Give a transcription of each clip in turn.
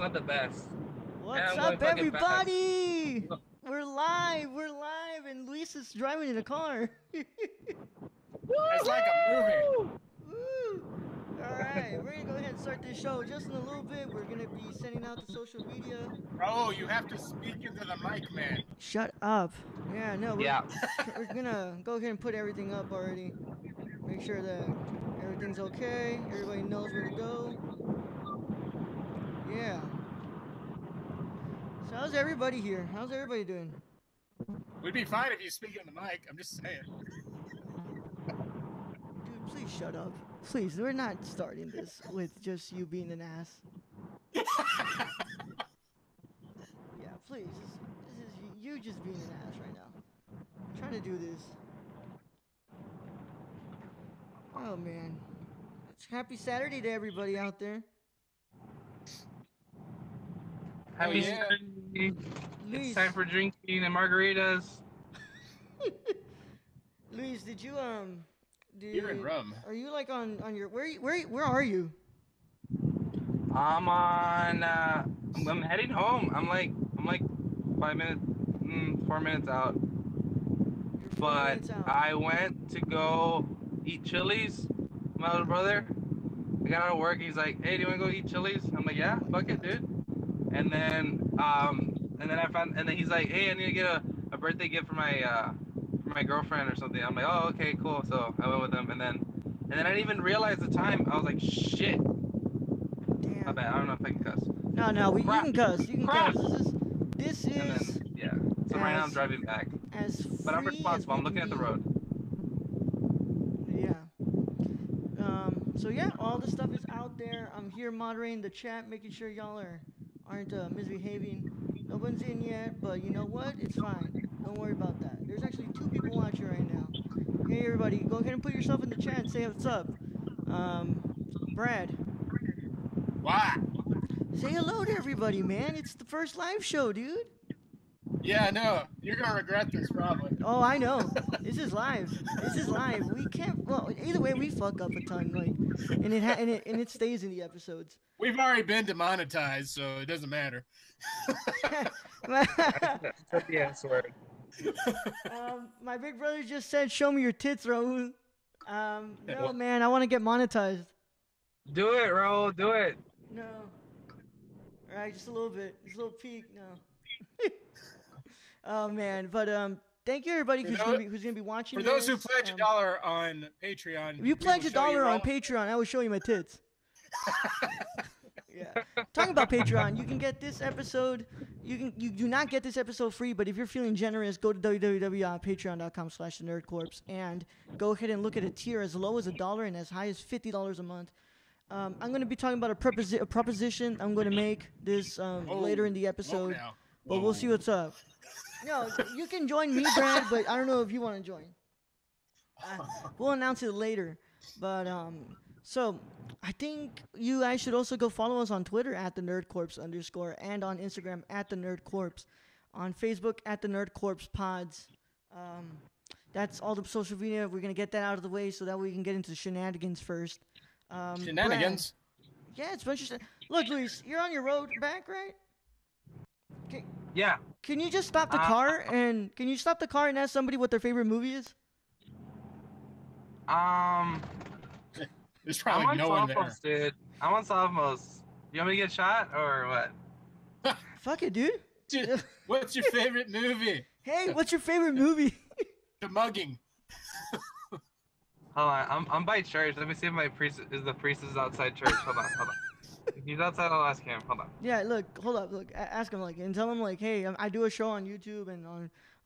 not the best. What's I'm up, going fucking fast. everybody? We're live, and Luis is driving in a car. It's like a movie. Woo! All right, we're gonna go ahead and start this show just in a little bit. We're gonna be sending out the social media. Bro, you have to speak into the mic, man. Shut up. Yeah, no, Yeah. we're gonna go ahead and put everything up already. Make sure that everything's okay. Everybody knows where to go. Yeah. So how's everybody here? How's everybody doing? We'd be fine if you speak in the mic. I'm just saying. Dude, please shut up. Please, we're not starting this with just you being an ass. Yeah, please. This is you just being an ass right now. I'm trying to do this. Oh, man. It's happy Saturday to everybody out there. Happy yeah. Saturday. Luis, It's time for drinking and margaritas. Luis, did you You're in rum. Are you like on your where are you? I'm on. I'm heading home. I'm like 5 minutes, 4 minutes out. You're 4 But minutes out. I went to go eat Chili's. My little brother. I got out of work. He's like, "Hey, do you want to go eat Chili's?" I'm like, "Yeah, fuck it, dude." And then he's like, "Hey, I need to get a birthday gift for my girlfriend or something." I'm like, "Oh, okay, cool." So I went with him, and then I didn't even realize the time. I was like, "Shit." Damn. I bet I don't know if I can cuss. No, you Crap. can cuss. You can Crap. cuss. This And is then yeah. So right now I'm As- driving back, as but I'm free responsible. as I'm we looking can at the be. road. Yeah. So yeah, all this stuff is out there. I'm here moderating the chat, making sure y'all aren't misbehaving. No one's in yet, but you know what? It's fine. Don't worry about that. There's actually 2 people watching right now. Hey everybody, go ahead and put yourself in the chat and say what's up. Brad, Why? say hello to everybody, man. It's the first live show, dude. Yeah, no. You're gonna regret this probably. Oh, I know. This is live. This is live. We can't. Well, either way, we fuck up a ton, like, and it stays in the episodes. We've already been demonetized, so it doesn't matter. That's the S word. My big brother just said, "Show me your tits, Raul." No, man, I want to get monetized. Do it, Raul. Do it. No. All right, just a little bit. Just a little peek. No. Oh man, but thank you everybody who's gonna be watching. For those who this. pledge $1 on Patreon, If you pledge $1 on Patreon. Patreon, I will show you my tits. Yeah. Talking about Patreon, you can get this episode. You do not get this episode free, but if you're feeling generous, go to www.patreon.com/thenerdcorpse and go ahead and look at a tier as low as $1 and as high as $50 a month. I'm going to be talking about a proposition I'm going to make this later in the episode, but we'll see what's up. No, you can join me, Brad, but I don't know if you want to join. We'll announce it later. But so I think you guys should also go follow us on Twitter at @thenerdcorpse_ and on Instagram at @thenerdcorpse, on Facebook at @thenerdcorpsepods. That's all the social media. We're gonna get that out of the way so that we can get into shenanigans first. Shenanigans? Brad, yeah, it's a bunch of Look, Luis, you're on your road back, right? Yeah. Can you just stop the car and ask somebody what their favorite movie is? There's I'm probably on no one there. sophomores, dude. I'm on sophomores. You want me to get shot or what? Fuck it, dude. Dude, what's your favorite movie? Hey, what's your favorite movie? The Mugging. Hold on, I'm by church. Let me see if my priest is outside church. Hold on. If he's outside, I'll ask him. Hold on. Yeah, look, hold up, look, ask him like, and tell him like, hey, I do a show on YouTube and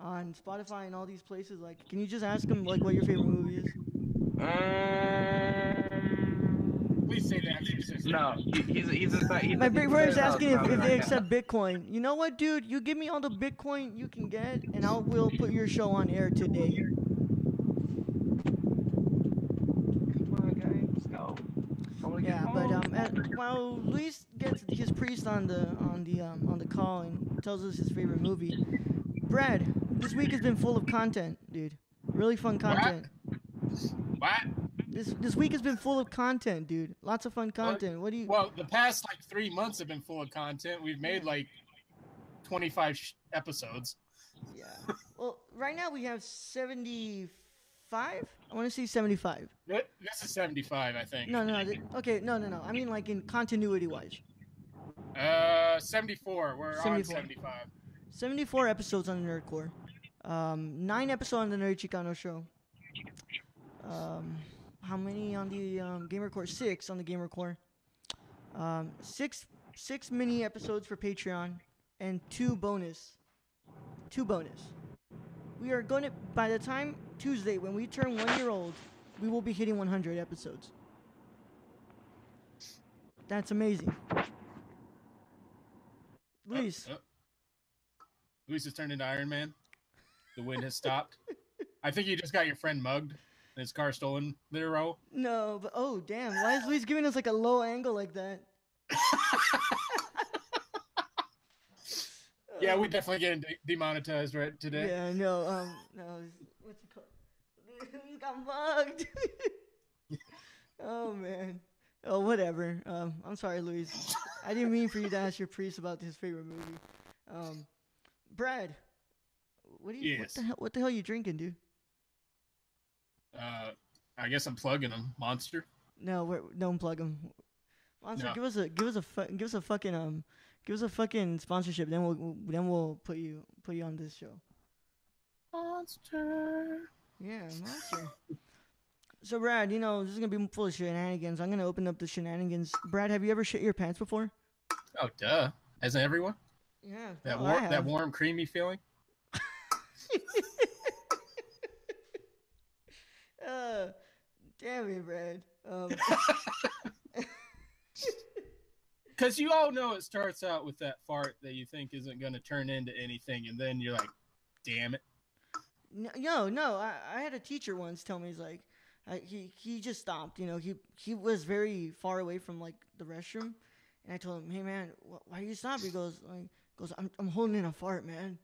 on Spotify and all these places. Like, can you just ask him like what your favorite movie is? Please say The Exorcist. No, he's inside. My big brother's asking if they Yeah. accept Bitcoin. You know what, dude? You give me all the Bitcoin you can get, and we'll put your show on air today. Come on, guys, let's go. Yeah, but while Luis gets his priest on the call and tells us his favorite movie, Brad, this week has been full of content, dude. Really fun content. What? This week has been full of content, dude. Lots of fun content. What do you? Well, the past like 3 months have been full of content. We've made like 25 episodes. Yeah. Well, right now we have 75. I want to see 75. This is 75, I think. No. Okay, no. I mean, like in continuity wise. 74. We're 74. on 75. 74 episodes on the Nerdcore. 9 episodes on the Nerd Chicano show. How many on the Gamer Core? 6 on the Gamer Core. 6 mini episodes for Patreon and 2 bonus. 2 bonus. We are going to, by the time Tuesday, when we turn 1 year old, we will be hitting 100 episodes. That's amazing. Luis. Luis has turned into Iron Man. The wind has stopped. I think you just got your friend mugged and his car stolen there, row. No, but oh damn, why is Luis giving us like a low angle like that? Yeah, we definitely getting demonetized right today. Yeah, no, what's it called? Luis got mugged. Oh man. Oh whatever. I'm sorry, Luis. I didn't mean for you to ask your priest about his favorite movie. Brad, Yes. what the hell are you drinking, dude? I guess I'm plugging them. Monster. No, don't plug him. Monster, No. give us a fucking sponsorship. Then we'll put you on this show. Monster. Yeah, Monster. So Brad, this is gonna be full of shenanigans. I'm gonna open up the shenanigans. Brad, have you ever shit your pants before? Oh, duh. Hasn't everyone? Yeah. That warm, creamy feeling. Damn it, Brad. Because you all know it starts out with that fart that you think isn't going to turn into anything, and then you're like, damn it. No. I had a teacher once tell me, he's like, he just stopped. He was very far away from like the restroom, and I told him, hey man, why do you stop? He goes, I'm holding in a fart, man.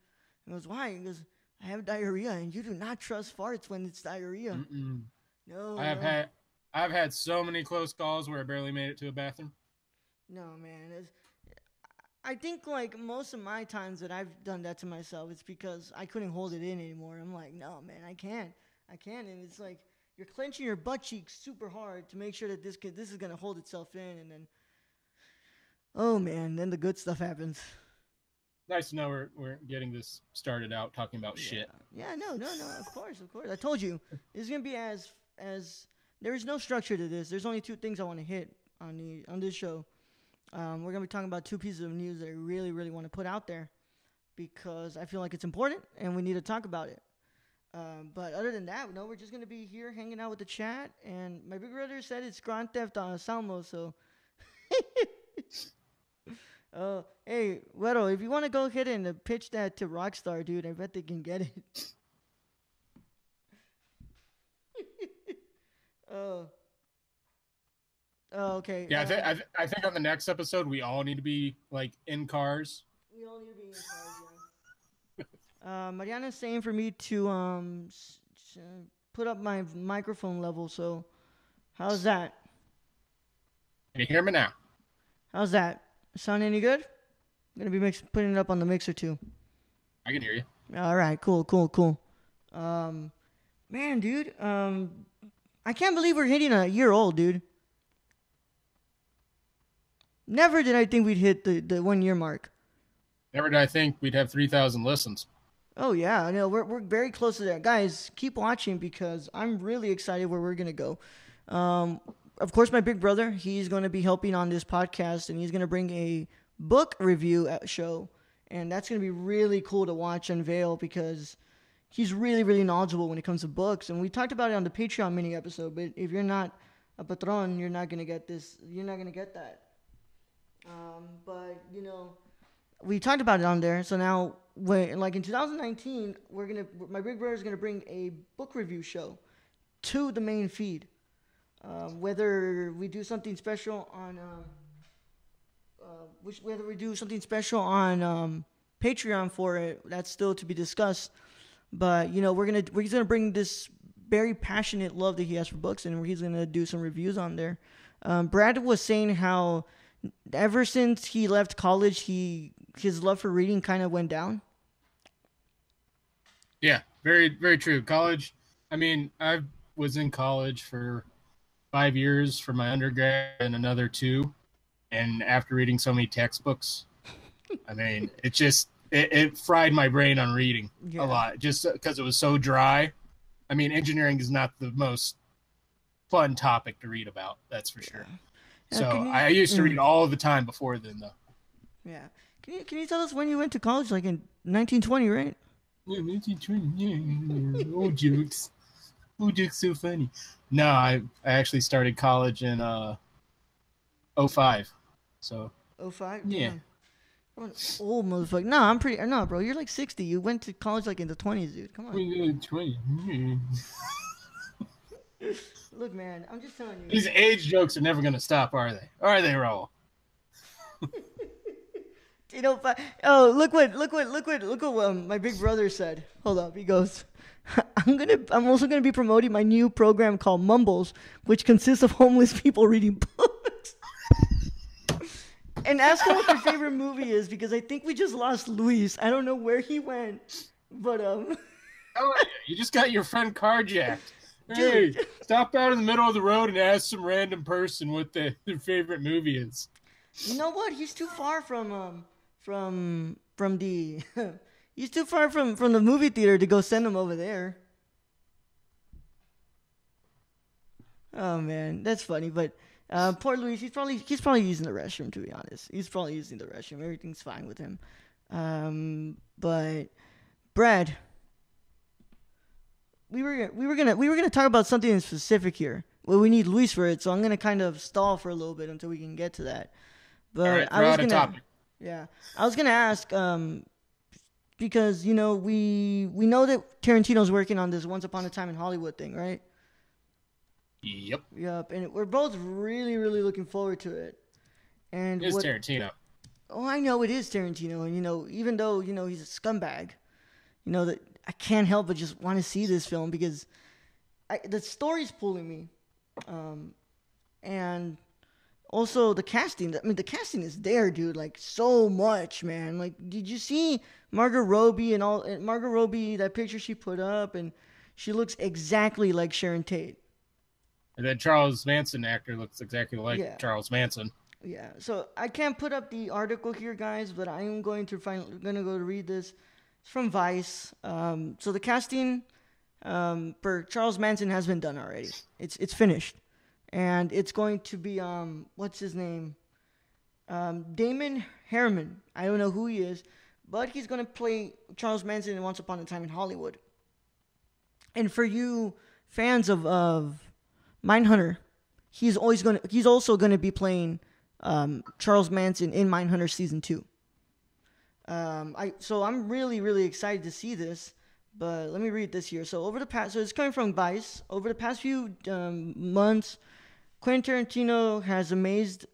He goes, why? He goes, I have diarrhea, and you do not trust farts when it's diarrhea. Mm-mm. No. I've had so many close calls where I barely made it to a bathroom. No, man. I think like most of my times that I've done that to myself, it's because I couldn't hold it in anymore. I'm like, no, man, I can't. And it's like you're clenching your butt cheeks super hard to make sure that this is gonna hold itself in, and then, oh man, then the good stuff happens. Nice to know we're getting this started out talking about shit. Yeah, no. Of course. I told you it's gonna be as there is no structure to this. There's only 2 things I want to hit on this show. We're gonna be talking about 2 pieces of news that I really, really want to put out there because I feel like it's important and we need to talk about it. But other than that, no, we're just gonna be here hanging out with the chat. And my big brother said it's Grand Theft Salmo, so. Hey, Weddle, if you want to go ahead and pitch that to Rockstar, dude, I bet they can get it. Oh, okay. Yeah, I think on the next episode we all need to be like in cars. We all need to be in cars, yeah. Mariana's saying for me to put up my microphone level. So, how's that? Can you hear me now? How's that? Sound any good? I'm gonna be putting it up on the mixer too. I can hear you. All right, cool. Man, dude, I can't believe we're hitting a year old, dude. Never did I think we'd hit the 1 year mark. Never did I think we'd have 3,000 listens. Oh yeah, I know we're very close to that, guys. Keep watching because I'm really excited where we're gonna go. Of course, my big brother, he's going to be helping on this podcast, and he's going to bring a book review show, and that's going to be really cool to watch unveil because he's really, really knowledgeable when it comes to books. And we talked about it on the Patreon mini episode, but if you're not a patron, you're not going to get this. You're not going to get that. But, we talked about it on there. So now, like in 2019, my big brother's going to bring a book review show to the main feed. Whether we do something special on Patreon for it, that's still to be discussed. But we're gonna bring this very passionate love that he has for books, and he's gonna do some reviews on there. Brad was saying how ever since he left college, his love for reading kind of went down. Yeah, very, very true. College, I mean, I was in college for 5 years for my undergrad and another 2. And after reading so many textbooks, I mean, it fried my brain on reading a lot just because it was so dry. I mean, engineering is not the most fun topic to read about, that's for sure. So I used to read all the time before then, though. Yeah. Can you tell us when you went to college, like in 1920, right? Yeah, 1920. Yeah. Old jokes. Old jokes so funny. No, I actually started college in 05. So 05? Yeah. Old motherfucker. No, bro. You're like 60. You went to college like in the 20s, dude. Come on. 20. Look, man. I'm just telling you. These age jokes are never going to stop, are they? Or are they, Raul? Look what my big brother said. Hold up. He goes, I'm also gonna be promoting my new program called Mumbles, which consists of homeless people reading books. And ask him what their favorite movie is, because I think we just lost Luis. I don't know where he went, but Oh, you just got your friend carjacked. Hey, stop out in the middle of the road and ask some random person what their favorite movie is. You know what? He's too far from the he's too far from the movie theater to go send him over there. Oh man, that's funny. But poor Luis, he's probably using the restroom, to be honest. He's probably using the restroom. Everything's fine with him. But Brad, we were gonna talk about something in specific here. Well, we need Luis for it, so I'm gonna kind of stall for a little bit until we can get to that. But all right, I was gonna ask, because we know that Tarantino's working on this Once Upon a Time in Hollywood thing, right? Yep. And we're both really, really looking forward to it. And it's Tarantino. Oh, I know it is Tarantino, and even though he's a scumbag, that I can't help but just want to see this film because the story's pulling me, and also the casting. I mean, the casting is there, dude. Like so much, man. Like, did you see Margot Robbie Margot Robbie, that picture she put up, and she looks exactly like Sharon Tate. And then Charles Manson actor looks exactly like Charles Manson. Yeah. So I can't put up the article here, guys, but I am going to go to read this. It's from Vice. So the casting for Charles Manson has been done already. It's finished. And it's going to be what's his name? Damon Herman. I don't know who he is, but he's going to play Charles Manson in Once Upon a Time in Hollywood. And for you fans of Mindhunter, he's also going to be playing Charles Manson in Mindhunter season 2. So I'm really, really excited to see this. But let me read this here. So it's coming from Vice. Over the past few months, Quentin Tarantino has amassed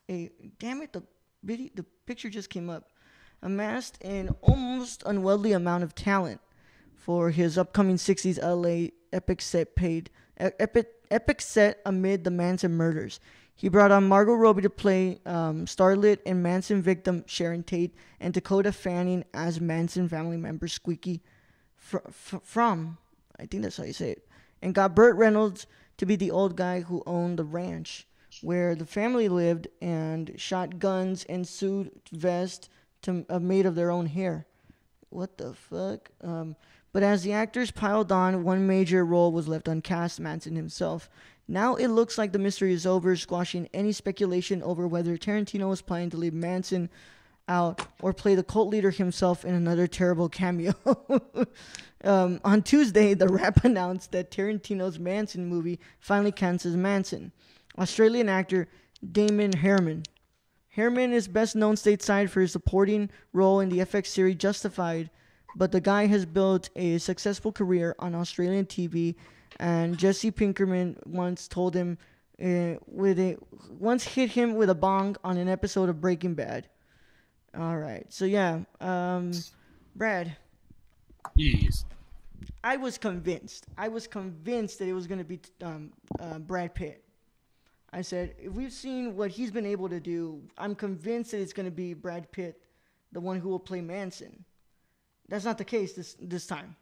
the picture just came up. Amassed an almost unworldly amount of talent for his upcoming 60s LA epic set amid the Manson murders. He brought on Margot Robbie to play starlet and Manson victim Sharon Tate, and Dakota Fanning as Manson family member Squeaky from I think that's how you say it, and got Burt Reynolds to be the old guy who owned the ranch where the family lived and shot guns and sewed vests made of their own hair. What the fuck? But as the actors piled on, one major role was left uncast: Manson himself. Now it looks like the mystery is over, squashing any speculation over whether Tarantino was planning to leave Manson out or play the cult leader himself in another terrible cameo. On Tuesday, the Wrap announced that Tarantino's Manson movie finally casts Manson. Australian actor Damon Herman. Herman is best known stateside for his supporting role in the FX series Justified, but the guy has built a successful career on Australian TV, and Jesse Pinkerman once hit him with a bong on an episode of Breaking Bad. All right, so yeah, Brad. Yes. I was convinced. I was convinced that it was going to be Brad Pitt. I said, if we've seen what he's been able to do, I'm convinced that it's going to be Brad Pitt, the one who will play Manson. That's not the case this time.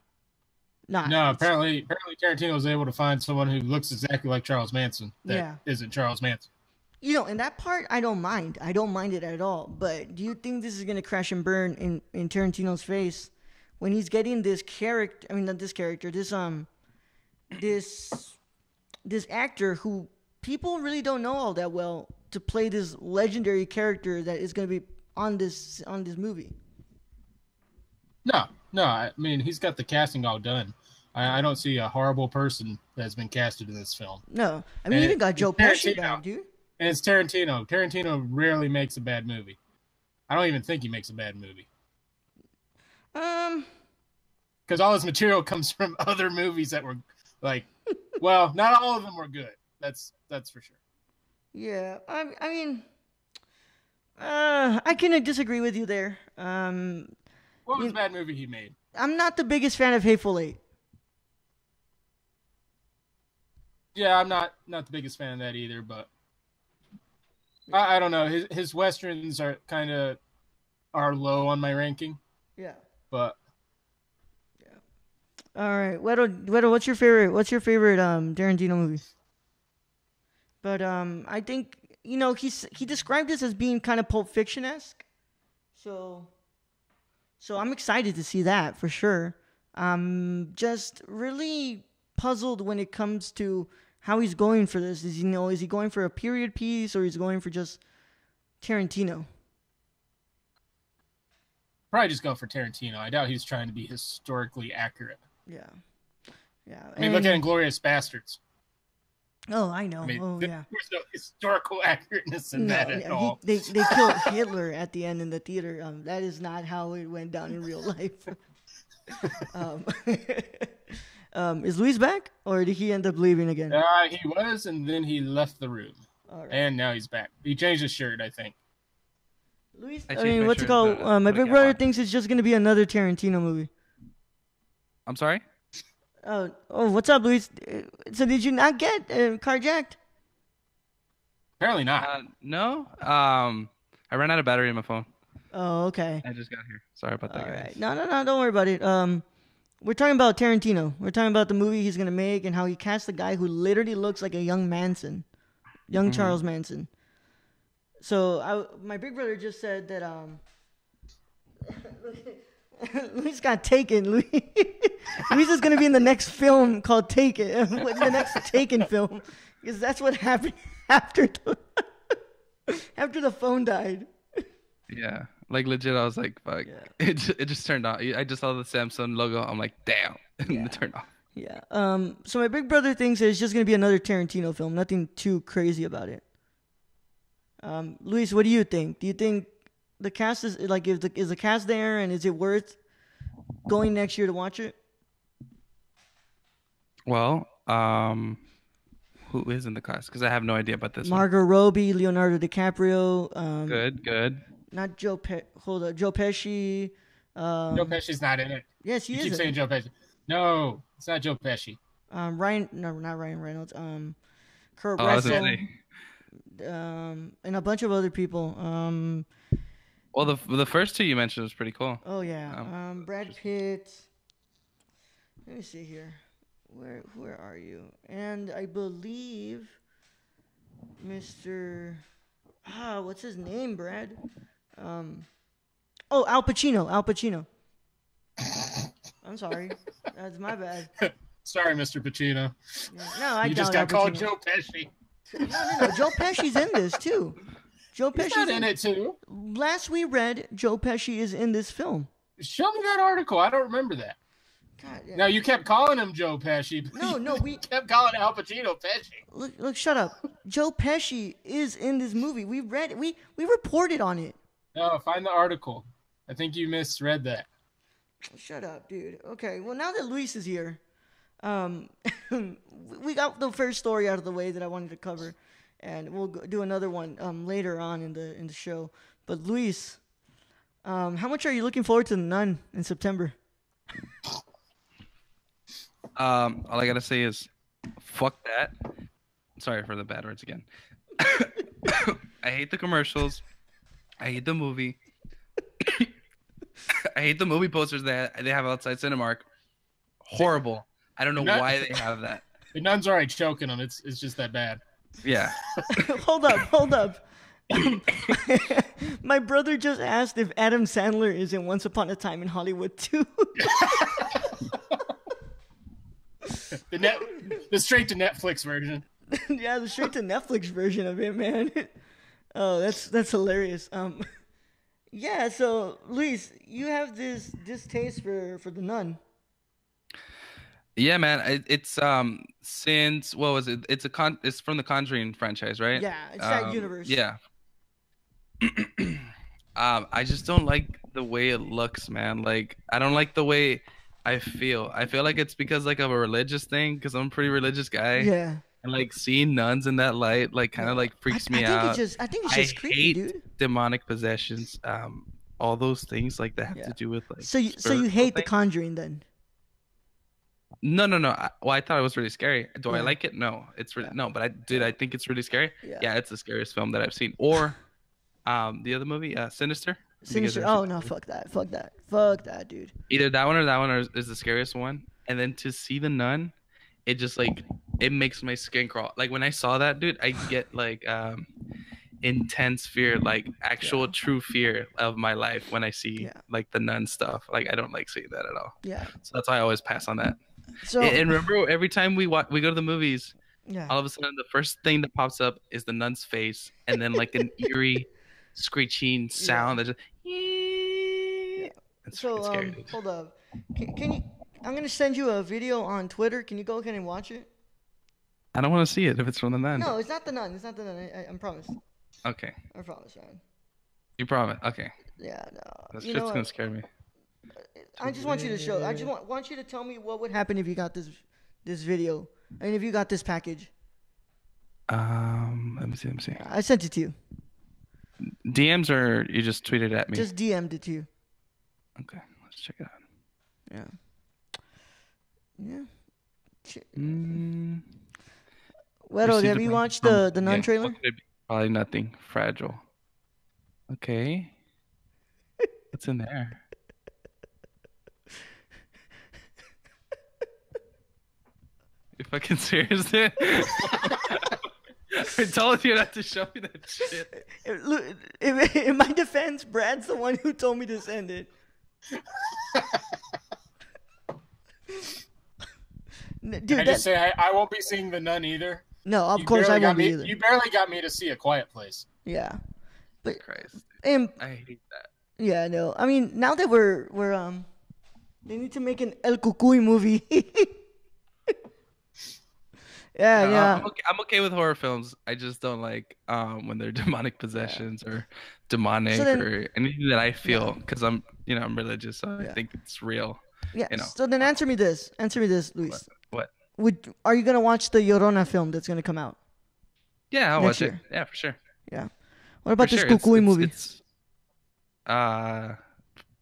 No, apparently Tarantino was able to find someone who looks exactly like Charles Manson. That isn't Charles Manson. You know, and that part I don't mind. I don't mind it at all. But do you think this is going to crash and burn in Tarantino's face when he's getting this character? I mean, not this character. This actor who people really don't know all that well to play this legendary character that is going to be on this movie. No. I mean, he's got the casting all done. I don't see a horrible person that's been casted in this film. No, I mean, you even got Joe Pesci back, dude. And it's Tarantino. Tarantino rarely makes a bad movie. I don't even think he makes a bad movie. Because all his material comes from other movies that were like, well, not all of them were good. That's for sure. Yeah, I mean, I can disagree with you there. What was the bad movie he made? I'm not the biggest fan of Hateful Eight. Yeah, I'm not the biggest fan of that either, but I don't know. His westerns are kind of low on my ranking. Yeah. But yeah. All right, Weddle, what's your favorite Tarantino movie? But I think he described this as being kind of Pulp Fiction-esque. So I'm excited to see that for sure. I'm just really puzzled when it comes to how he's going for this. Is he going for a period piece or he's going for just Tarantino? Probably just go for Tarantino. I doubt he's trying to be historically accurate. Yeah. I mean, look at Inglourious Bastards. Oh, I know. There's no historical accurateness in that at all. They killed Hitler at the end in the theater. That is not how it went down in real life. Is Luis back, or did he end up leaving again? He was, and then he left the room. All right. And now he's back. He changed his shirt, I think. Luis, I mean, what's it called? My big brother thinks it's just going to be another Tarantino movie. I'm sorry? Oh, what's up, Luis? So did you not get carjacked? Apparently not. No. I ran out of battery in my phone. Oh, okay. I just got here. Sorry about that, guys. Right. No, don't worry about it. We're talking about Tarantino. We're talking about the movie he's gonna make and how he cast a guy who literally looks like a young Manson, Charles Manson. So my big brother just said that Luis got taken. Luis is gonna be in the next film called Taken. The next Taken film, because that's what happened after the phone died. Yeah, like legit. I was like, "Fuck!" Yeah. It just turned off. I just saw the Samsung logo. I'm like, "Damn!" And it turned off. Yeah. So my big brother thinks it's just gonna be another Tarantino film. Nothing too crazy about it. Luis, what do you think? Do you think the cast is like, is the cast there, and is it worth going next year to watch it? Well, who is in the cast? Because I have no idea about this. Margot Robbie, Leonardo DiCaprio. Good. Not Joe Pesci. Joe Pesci's not in it. Yes, he is. You keep saying Joe Pesci. No, it's not Joe Pesci. Not Ryan Reynolds. Kurt Russell. And a bunch of other people. Well, the first two you mentioned was pretty cool. Oh yeah. Brad Pitt. Let me see here. Where are you? And I believe Mr. What's his name, Brad? Al Pacino. I'm sorry. That's my bad. Sorry, Mr. Pacino. Yeah. No, I just got called Joe Pesci. No. Joe Pesci's in this too. Joe Pesci's not in it too. Last we read, Joe Pesci is in this film. Show me that article. I don't remember that. God, yeah. Now you kept calling him Joe Pesci. No, we kept calling Al Pacino Pesci. Look, shut up. Joe Pesci is in this movie. We read it. We reported on it. No, find the article. I think you misread that. Shut up, dude. Okay, well now that Luis is here, we got the first story out of the way that I wanted to cover, and we'll do another one later on in the show. But Luis, how much are you looking forward to The Nun in September? All I gotta say is, fuck that. Sorry for the bad words again. I hate the commercials. I hate the movie. I hate the movie posters that they have outside Cinemark. Horrible. I don't know why they have that. The nun's already choking them. It's just that bad. Yeah. Hold up. My brother just asked if Adam Sandler is in Once Upon a Time in Hollywood too. The straight to Netflix version. Yeah, the straight to Netflix version of it, man. Oh, that's hilarious. Yeah. So, Luis, you have this taste for the Nun. Yeah, man. It's since what was it? It's from the Conjuring franchise, right? Yeah, it's that universe. Yeah. I just don't like the way it looks, man. Like, I don't like the way I feel. I feel like it's because like of a religious thing, because I'm a pretty religious guy. Yeah. And like seeing nuns in that light, like kind of like freaks me out. I think it's just creepy, hate dude. demonic possessions. All those things like that have to do with like. So you hate The Conjuring then? No. Well, I thought it was really scary. Do I like it? No, it's really no. But I think it's really scary. Yeah, it's the scariest film that I've seen. Or, the other movie, Sinister. Sinister. Oh no, fuck that, dude. Either that one is the scariest one. And then to see The Nun, it just like it makes my skin crawl. Like when I saw that, dude, I get like intense fear, like actual true fear of my life when I see like the nun stuff. Like I don't like seeing that at all. Yeah. So that's why I always pass on that. So and remember, every time we go to the movies, all of a sudden the first thing that pops up is the nun's face, and then like an eerie, screeching sound that just. It's scary, dude. Hold up. Can you? I'm gonna send you a video on Twitter. Can you go ahead and watch it? I don't want to see it if it's from the nun. No, it's not the nun. I promise. Okay. I promise, man. You promise? Okay. Yeah, no. That shit's gonna scare me. I just want you to show. I just want you to tell me what would happen if you got this video. I mean, if you got this package. Let me see. I sent it to you. DMs or you just tweeted at me? Just DM'd it to you. Okay, let's check it out. Yeah. Well, have you watched the Nun trailer? Probably nothing. Fragile. Okay. What's in there? You fucking serious, dude? I told you not to show me that shit. In my defense, Brad's the one who told me to send it. Dude, I just say I won't be seeing The Nun either. No, of course I won't be either. You barely got me to see A Quiet Place. Yeah, but Christ, I hate that. Yeah, no. I mean, now that we're they need to make an El Cucuy movie. Yeah. I'm okay with horror films. I just don't like when they're demonic possessions or demonic or anything that I feel, because I'm religious, so I think it's real. Yeah. So then answer me this, Luis. What? Are you gonna watch the Llorona film that's gonna come out? Yeah, I'll watch it. Yeah, for sure. Yeah. What about this Cucuy movie?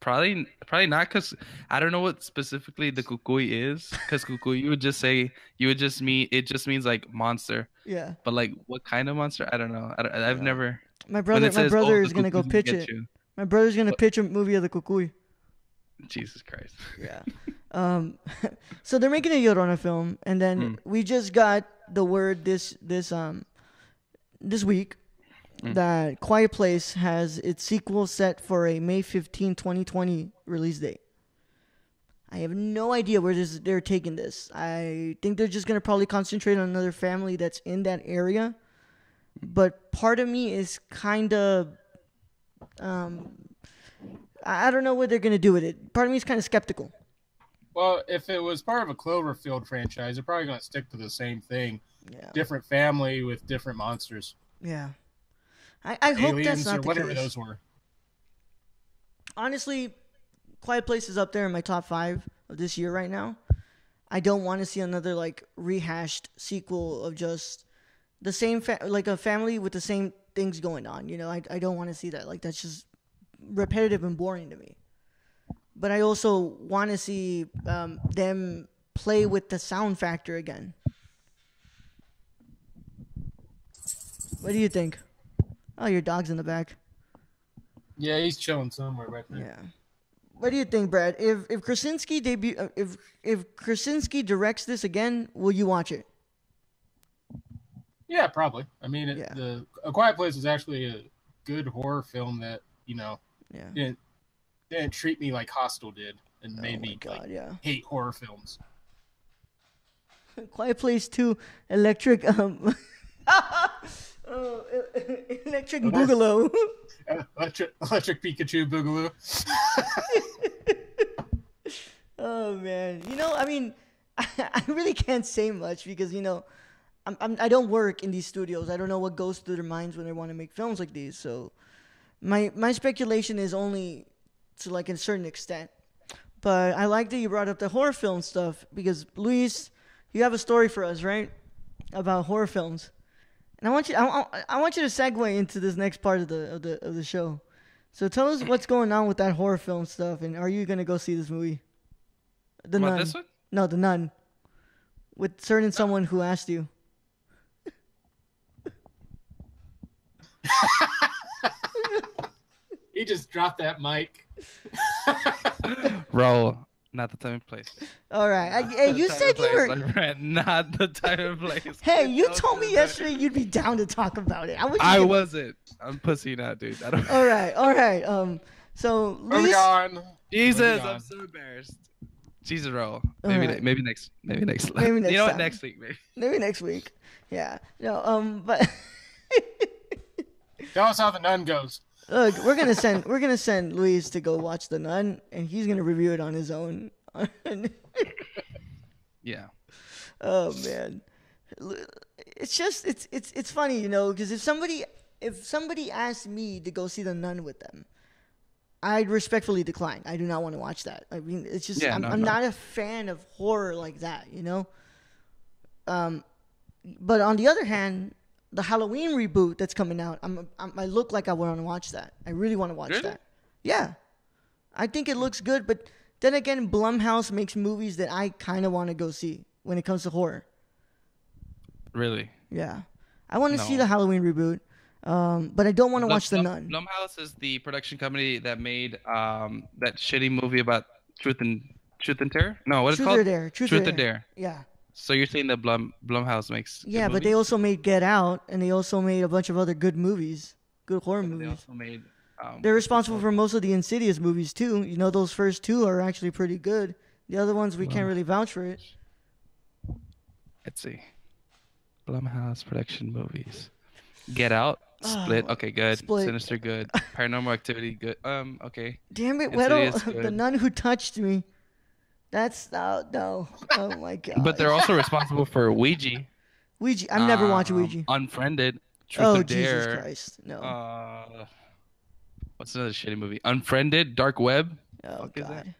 Probably not, because I don't know what specifically the Cucuy is. Because Cucuy, it just means like monster. Yeah. But like what kind of monster? I don't know. I've never. My brother is gonna go pitch it. My brother's gonna pitch a movie of the Cucuy. Jesus Christ. Yeah. So they're making a Llorona film, and then we just got the word this week that Quiet Place has its sequel set for a May 15, 2020 release date. I have no idea where they're taking this. I think they're just gonna probably concentrate on another family that's in that area. But part of me is kind of I don't know what they're gonna do with it. Part of me is kind of skeptical. Well, if it was part of a Cloverfield franchise, they're probably gonna stick to the same thing. Yeah. Different family with different monsters. Yeah. I hope that's not the whatever case. Those were. Honestly, Quiet Place is up there in my top 5 of this year right now. I don't want to see another like rehashed sequel of just the same like a family with the same things going on. You know, I don't want to see that. Like that's just repetitive and boring to me. But I also want to see them play with the sound factor again. What do you think? Oh, your dog's in the back. Yeah, he's chilling somewhere right there. Yeah. What do you think, Brad? If Krasinski if Krasinski directs this again, will you watch it? Yeah, probably. I mean, Yeah. the A Quiet Place is actually a good horror film that Yeah. didn't treat me like Hostel did and Oh made my me God, yeah. hate horror films. Quiet Place 2, Electric Electric Boogaloo. Electric Pikachu Boogaloo. Oh man, I mean, I really can't say much because I don't work in these studios. I don't know what goes through their minds when they want to make films like these. So my speculation is only to like a certain extent. But I like that you brought up the horror film stuff because Luis, you have a story for us, right? About horror films. And I want you to segue into this next part of the show. So tell us what's going on with that horror film stuff, and are you gonna go see this movie? The Nun. This one? No, The Nun. With certain someone who asked you. He just dropped that mic. Roll. Not the time and place. All right. Hey, you said you were. Not the time and place. Hey, you told me yesterday you'd be down to talk about it. I wasn't. I'm pussy now, dude. I don't. All right. So Moving Luis. on. Jesus, Moving on. I'm so embarrassed. Jesus, roll. All Maybe right. maybe next. Maybe next You know what? time. Next week, maybe. Maybe next week. Yeah. No. But Tell us how The Nun goes. look, we're gonna send Luis to go watch The Nun, and he's gonna review it on his own. Yeah. Oh man, it's just it's funny, because if somebody asked me to go see The Nun with them, I'd respectfully decline. I do not want to watch that. I mean, it's just Yeah, I'm not a fan of horror like that, But on the other hand, the Halloween reboot that's coming out, I look like I want to watch that. I really want to watch Really? that. Yeah, I think it looks good, but then again, Blumhouse makes movies that I kind of want to go see when it comes to horror. Really. Yeah, I want to see No. the Halloween reboot, but I don't want to watch The Nun. Blumhouse is the production company that made that shitty movie about Truth and Terror. No, what is it Truth called? or Dare. Truth or Dare. Yeah. So you're saying that Blumhouse makes? Yeah, good but they movies? also made Get Out, and they also made a bunch of other good movies, good horror They movies. also made. They're responsible for most of the Insidious movies too. Those first two are actually pretty good. The other ones we can't really vouch for it. Let's see. Blumhouse production movies. Get Out. Split. Okay, good. Split. Sinister, good. Paranormal Activity, good. Okay. Damn it, Insidious, Weddle, the good. Nun Who Touched Me. That's no. Oh my god. But they're also responsible for Ouija. Ouija. I've never watched Ouija. Unfriended. Truth Oh or Jesus Dare. Christ, no. What's another shitty movie? Unfriended. Dark Web. Oh fuck is that? god.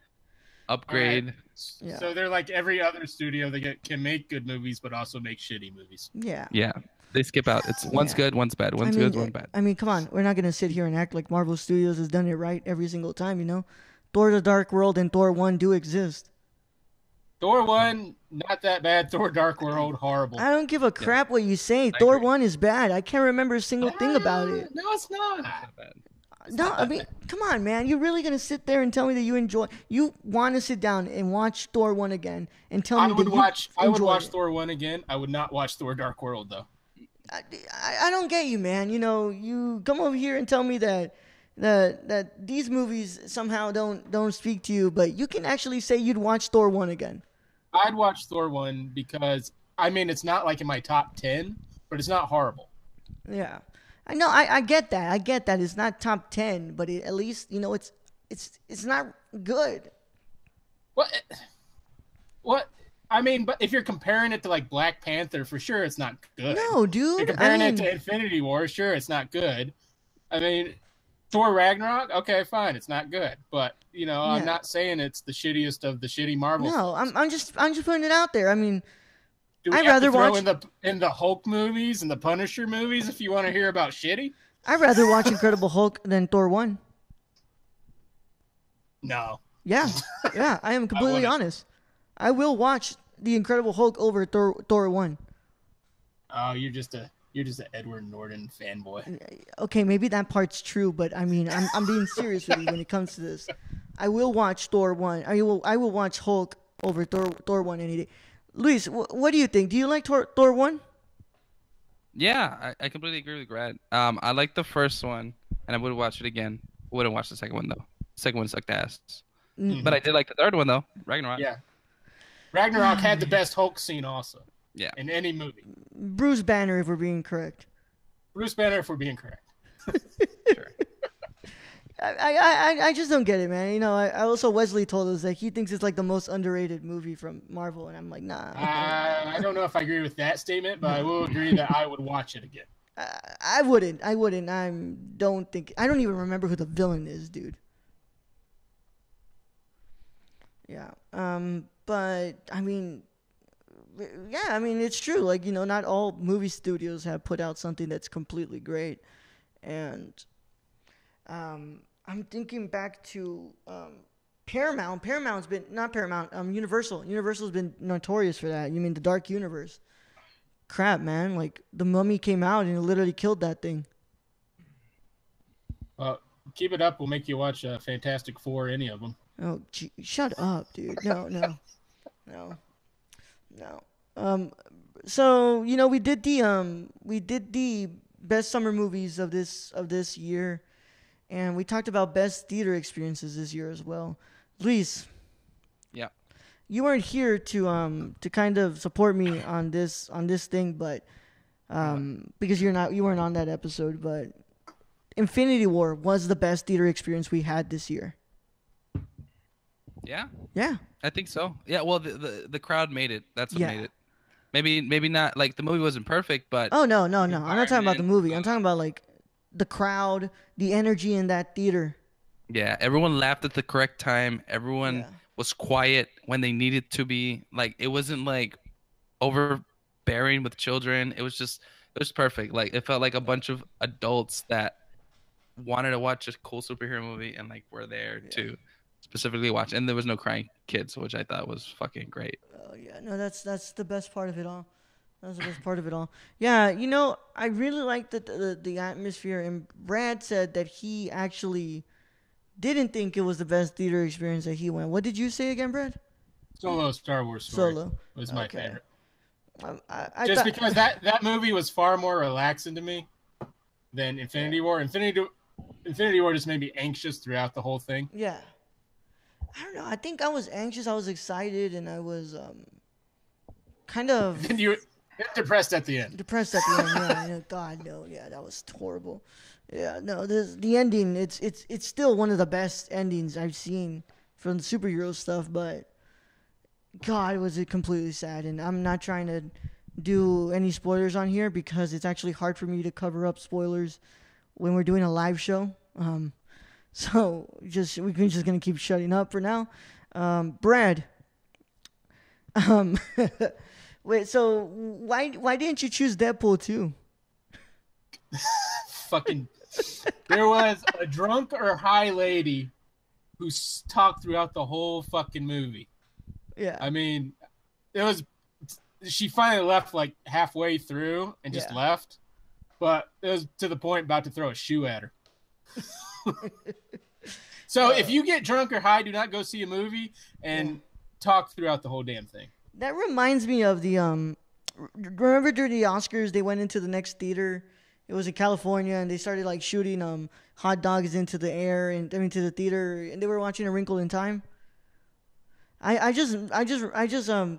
Upgrade. Yeah. So they're like every other studio. They can make good movies, but also make shitty movies. Yeah. Yeah. They skip out. It's one's Yeah. good, one's bad. One's good, one's bad. I mean, come on. We're not gonna sit here and act like Marvel Studios has done it right every single time. Thor: The Dark World and Thor 1 do exist. Thor 1, not that bad. Thor Dark World, horrible. I don't give a crap what you say. I Thor agree. 1 is bad. I can't remember a single thing about it. No, it's not. Not bad. No, I mean, come on, man. You're really gonna sit there and tell me that you want to sit down and watch Thor 1 again and tell me I would that you watch enjoyed it. Thor 1 again. I would not watch Thor Dark World though. I don't get you, man. You come over here and tell me that these movies somehow don't speak to you, but you can actually say you'd watch Thor 1 again. I'd watch Thor 1 because it's not like in my top 10, but it's not horrible. Yeah, I know. I get that. I get that. It's not top 10, but at least it's not good. What? But if you're comparing it to like Black Panther, for sure it's not good. No, dude. If you're comparing it to Infinity War, sure it's not good. Thor Ragnarok, okay, fine, it's not good. But I'm not saying it's the shittiest of the shitty Marvel. No, I'm just putting it out there. I mean, Do we I'd have to rather throw watch in the Hulk movies and the Punisher movies if you want to hear about shitty? I'd rather watch Incredible Hulk than Thor 1. No. Yeah, I am completely wouldn't. honest. I will watch the Incredible Hulk over Thor 1. Oh, you're just an Edward Norton fanboy. Okay, maybe that part's true, but I mean, I'm being serious with you when it comes to this. I will watch Thor 1. I will watch Hulk over Thor 1 any day. Luis, what do you think? Do you like Thor 1? Yeah, I completely agree with Grad. I like the first one, and I would watch it again. Wouldn't watch the second one though. The second one sucked ass. But I did like the third one though, Ragnarok. Yeah, Ragnarok had the best Hulk scene also. Yeah. In any movie. Bruce Banner, if we're being correct. Bruce Banner, if we're being correct. Sure. I just don't get it, man. You know, I also Wesley told us that he thinks it's like the most underrated movie from Marvel, and I'm like, nah. I don't know if I agree with that statement, but I will agree that I would watch it again. I wouldn't. I don't even remember who the villain is, dude. Yeah. But I mean, yeah, I mean it's true. Like, you know, not all movie studios have put out something that's completely great, and I'm thinking back to Paramount. Paramount's been not Paramount. Universal. Universal's been notorious for that. You mean the Dark Universe? Crap, man. Like The Mummy came out and it literally killed that thing. Well, keep it up. We'll make you watch Fantastic Four, any of them. Oh, gee, shut up, dude. No. So you know we did the best summer movies of this year. And we talked about best theater experiences this year as well. Luis. Yeah. You weren't here to kind of support me on this thing, but because you weren't on that episode, but Infinity War was the best theater experience we had this year. Yeah. Yeah. I think so. Yeah, well the crowd made it. That's what Yeah. made it. Maybe not like the movie wasn't perfect, but Oh no. I'm not talking about the movie. I'm talking about like the crowd, the energy in that theater. yeah, everyone laughed at the correct time. Everyone was quiet when they needed to be. Like it wasn't like overbearing with children. It was perfect. Like it felt like a bunch of adults that wanted to watch a cool superhero movie and like were there to specifically watch. And there was no crying kids, which I thought was fucking great. Oh yeah, no, that's the best part of it all. That was the best part of it all. Yeah, you know, I really liked the atmosphere, and Brad said that he actually didn't think it was the best theater experience that he went. What did you say again, Brad? Solo Star Wars story Solo was my favorite. Just because that movie was far more relaxing to me than Infinity War. Infinity War just made me anxious throughout the whole thing. Yeah. I don't know. I think I was anxious. I was excited, and I was kind of. And you were depressed at the end. Depressed at the end. Yeah. God no. Yeah, that was horrible. Yeah. No. The ending. It's still one of the best endings I've seen from the superhero stuff, but God, was it completely sad. And I'm not trying to do any spoilers on here because it's actually hard for me to cover up spoilers when we're doing a live show. So we're just gonna keep shutting up for now. Brad. Wait. So why didn't you choose Deadpool 2? Fucking. There was a drunk or high lady who talked throughout the whole fucking movie. Yeah. I mean, she finally left like halfway through and just left, but it was to the point about to throw a shoe at her. So if you get drunk or high, do not go see a movie and talk throughout the whole damn thing. That reminds me of the remember during the Oscars they went into the next theater. It was in California, and they started like shooting hot dogs into the air and to the theater, and they were watching A Wrinkle in Time. I just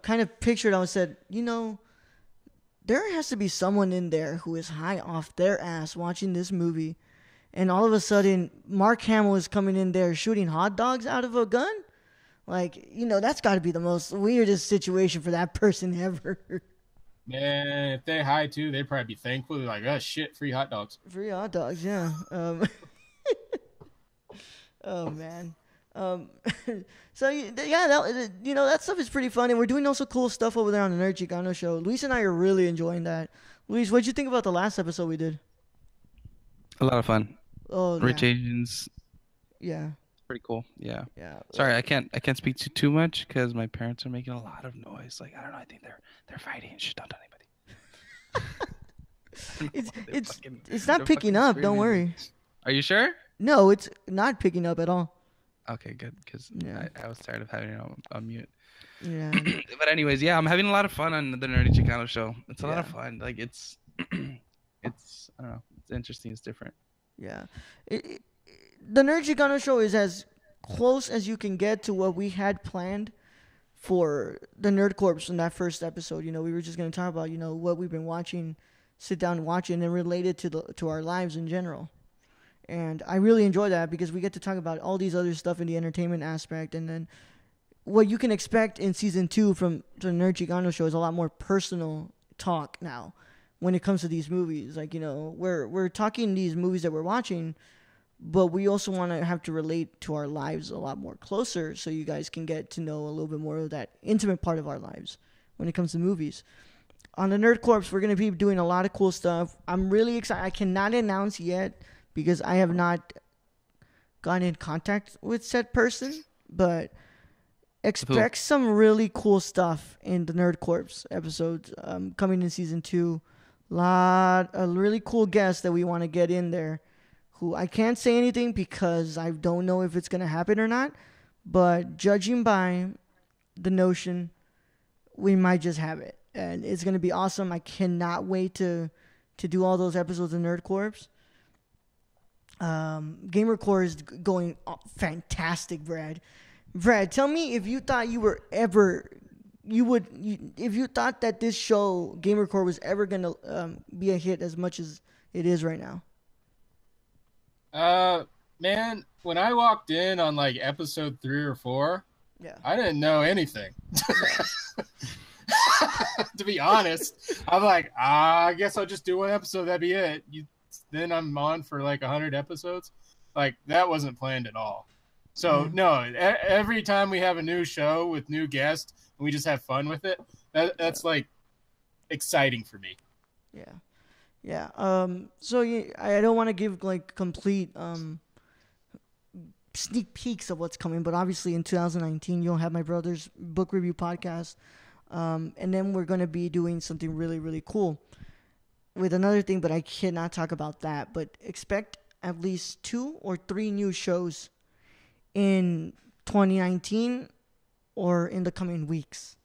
kind of pictured. I said, you know, there has to be someone in there who is high off their ass watching this movie, and all of a sudden Mark Hamill is coming in there shooting hot dogs out of a gun. Like, you know, that's got to be the most weirdest situation for that person ever. Man, if they're high too, they'd probably be thankful. They're like, oh shit, free hot dogs. Free hot dogs, yeah. Oh man. So yeah, that stuff is pretty fun, and we're doing also cool stuff over there on the Nerd Chicano show. Luis and I are really enjoying that. Luis, what'd you think about the last episode we did? A lot of fun. Oh, Rich Asians. Yeah. Pretty cool. Yeah. Yeah. Sorry, I can't speak to too much because my parents are making a lot of noise. Like I don't know. I think they're fighting and shit. Don't tell anybody. It's not picking up. Don't worry. Are you sure? No, it's not picking up at all. Okay, good. Because Yeah. I was tired of having it on mute. Yeah. But anyways, yeah, I'm having a lot of fun on the Nerdy Chicano show. It's a lot of fun. Like it's I don't know. It's interesting. It's different. Yeah. The Nerd Chicano show is as close as you can get to what we had planned for the Nerd Corps in that first episode. You know, we were just going to talk about, you know, what we've been watching, sit down and watching, and relate it to our lives in general. And I really enjoy that because we get to talk about all these other stuff in the entertainment aspect. And then what you can expect in season 2 from the Nerd Chicano show is a lot more personal talk now when it comes to these movies. Like, you know, we're talking these movies that we're watching, but we also want to have to relate to our lives a lot more closer so you guys can get to know a little bit more of that intimate part of our lives when it comes to movies. On the Nerd Corps, we're going to be doing a lot of cool stuff. I'm really excited. I cannot announce yet because I have not gotten in contact with said person, but expect some really cool stuff in the Nerd Corps episodes coming in season 2. A really cool guests that we want to get in there, who I can't say anything because I don't know if it's going to happen or not, but judging by the notion, we might just have it. And it's going to be awesome. I cannot wait to do all those episodes of Nerd Corps. Gamer Core is going fantastic, Brad. Brad, tell me if you thought you were ever... if you thought that this show, Gamer Core, was ever going to be a hit as much as it is right now. Man, when I walked in on like episode 3 or 4, I didn't know anything. To be honest, I'm like, I guess I'll just do one episode. That'd be it. Then I'm on for like 100 episodes. Like that wasn't planned at all. So no, every time we have a new show with new guests and we just have fun with it, that's like exciting for me. Yeah. Yeah. So I don't want to give like complete sneak peeks of what's coming, but obviously in 2019 you'll have my brother's book review podcast, and then we're gonna be doing something really, really cool with another thing, but I cannot talk about that. But expect at least 2 or 3 new shows in 2019 or in the coming weeks.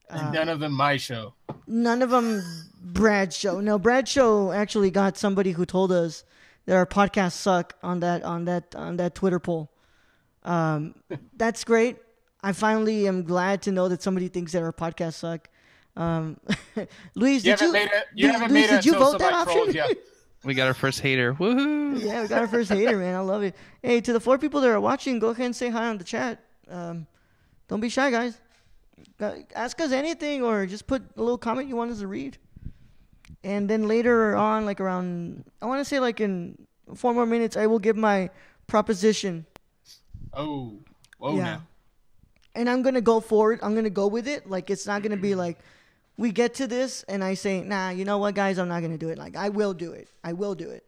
And none of them my show. None of them Brad's show. No, Brad's show actually got somebody who told us that our podcasts suck on that Twitter poll. That's great. I finally am glad to know that somebody thinks that our podcasts suck. Luis, did you vote that option? We got our first hater. Woohoo! Yeah, we got our first hater, man. I love it. Hey, to the 4 people that are watching, go ahead and say hi on the chat. Don't be shy, guys. Ask us anything or just put a little comment you want us to read. And then later on, like around, I want to say like in 4 more minutes, I will give my proposition. Oh, whoa, yeah. Now. And I'm going to go forward. I'm going to go with it. Like, it's not going to be like, we get to this and I say, nah, you know what, guys, I'm not going to do it. Like, I will do it. I will do it.